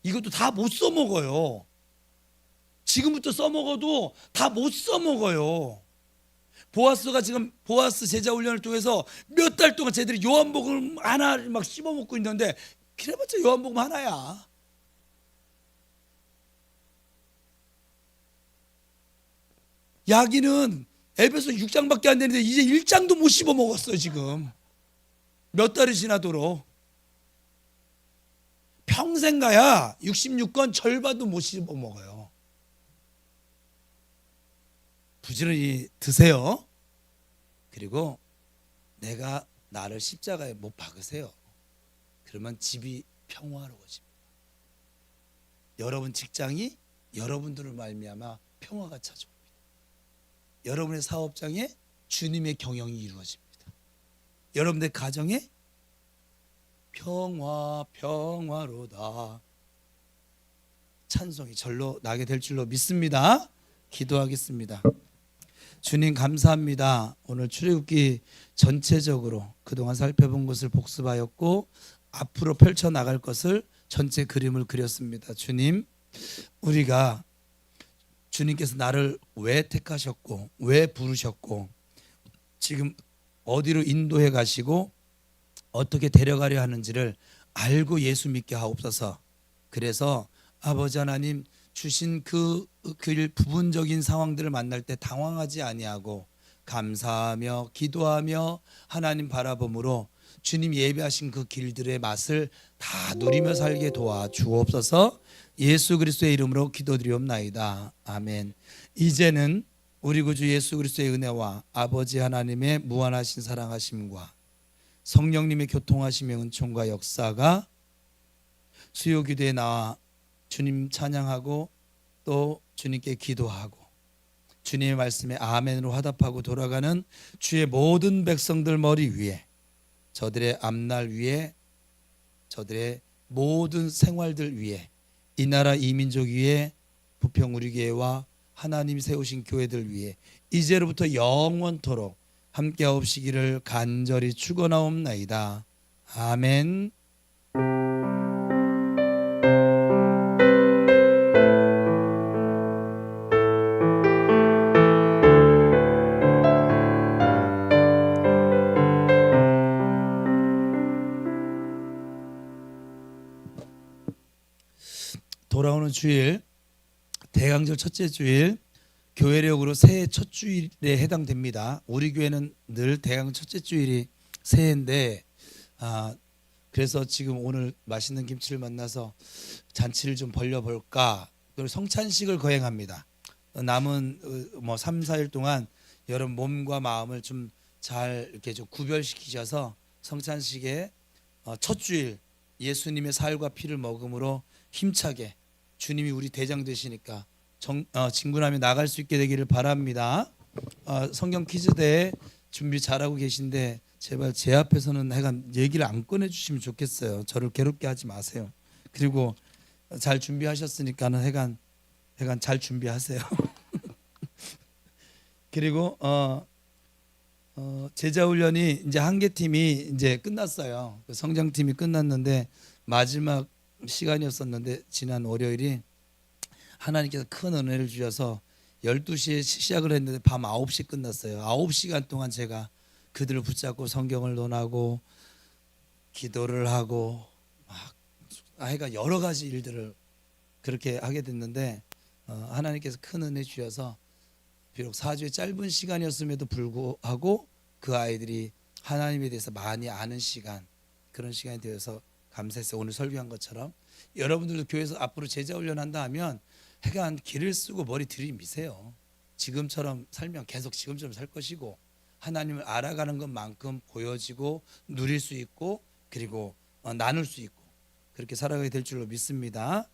이것도 다 못 써먹어요. 지금부터 써먹어도 다 못 써먹어요. 보아스가 지금 보아스 제자 훈련을 통해서 몇 달 동안 쟤들이 요한복음 하나를 막 씹어먹고 있는데 그래봤자 요한복음 하나야. 야기는 에베소 6장밖에 안 되는데 이제 1장도 못 씹어먹었어요. 지금 몇 달이 지나도록 평생 가야 66권 절반도 못 씹어먹어요. 부지런히 드세요. 그리고 내가 나를 십자가에 못 박으세요. 그러면 집이 평화로워집니다. 여러분 직장이 여러분들을 말미암아 평화가 찾아옵니다. 여러분의 사업장에 주님의 경영이 이루어집니다. 여러분의 가정에 평화로다 찬송이 절로 나게 될 줄로 믿습니다. 기도하겠습니다. 주님 감사합니다. 오늘 출애굽기 전체적으로 그동안 살펴본 것을 복습하였고 앞으로 펼쳐나갈 것을 전체 그림을 그렸습니다. 주님, 우리가 주님께서 나를 왜 택하셨고 왜 부르셨고 지금 어디로 인도해 가시고 어떻게 데려가려 하는지를 알고 예수 믿게 하옵소서. 그래서 아버지 하나님 주신 그 부분적인 상황들을 만날 때 당황하지 아니하고 감사하며 기도하며 하나님 바라봄으로 주님 예배하신 그 길들의 맛을 다 누리며 살게 도와 주옵소서. 예수 그리스도의 이름으로 기도드리옵나이다. 아멘. 이제는 우리 구주 예수 그리스도의 은혜와 아버지 하나님의 무한하신 사랑하심과 성령님의 교통하심의 은총과 역사가 수요 기도에 나와 주님 찬양하고 또 주님께 기도하고 주님의 말씀에 아멘으로 화답하고 돌아가는 주의 모든 백성들 머리 위에, 저들의 앞날 위에, 저들의 모든 생활들 위에, 이 나라 이 민족 위에, 부평 우리 교회와 하나님이 세우신 교회들 위에 이제로부터 영원토록 함께하옵시기를 간절히 축원하옵나이다. 아멘. 돌아오는 주일, 대강절 첫째 주일, 교회력으로 새해 첫 주일에 해당됩니다. 우리 교회는 늘 대강 첫째 주일이 새해인데 그래서 지금 오늘 맛있는 김치를 만나서 잔치를 좀 벌려볼까. 그리고 성찬식을 거행합니다. 남은 3, 4일 동안 여러분 몸과 마음을 좀 잘 이렇게 좀 구별시키셔서 성찬식에 첫 주일 예수님의 살과 피를 먹음으로 힘차게 주님이 우리 대장 되시니까 진군하며 나갈 수 있게 되기를 바랍니다. 성경 퀴즈 대회 준비 잘하고 계신데 제발 제 앞에서는 하여간 얘기를 안 꺼내주시면 좋겠어요. 저를 괴롭게 하지 마세요. 그리고 잘 준비하셨으니까는 하여간 잘 준비하세요. 그리고 제자훈련이 이제 한 개 팀이 이제 끝났어요. 성장팀이 끝났는데 마지막 시간이었었는데 지난 월요일이 하나님께서 큰 은혜를 주셔서 12시에 시작을 했는데 밤 9시 끝났어요. 9시간 동안 제가 그들을 붙잡고 성경을 논하고 기도를 하고 하여간 여러 가지 일들을 그렇게 하게 됐는데 하나님께서 큰 은혜 주셔서 비록 4주의 짧은 시간이었음에도 불구하고 그 아이들이 하나님에 대해서 많이 아는 시간, 그런 시간이 되어서 감사했어요. 오늘 설교한 것처럼 여러분들도 교회에서 앞으로 제자 훈련한다 하면 하여간 길을 쓰고 머리 들이미세요. 지금처럼 살면 계속 지금처럼 살 것이고 하나님을 알아가는 것만큼 보여지고 누릴 수 있고 그리고 나눌 수 있고 그렇게 살아가게 될 줄로 믿습니다.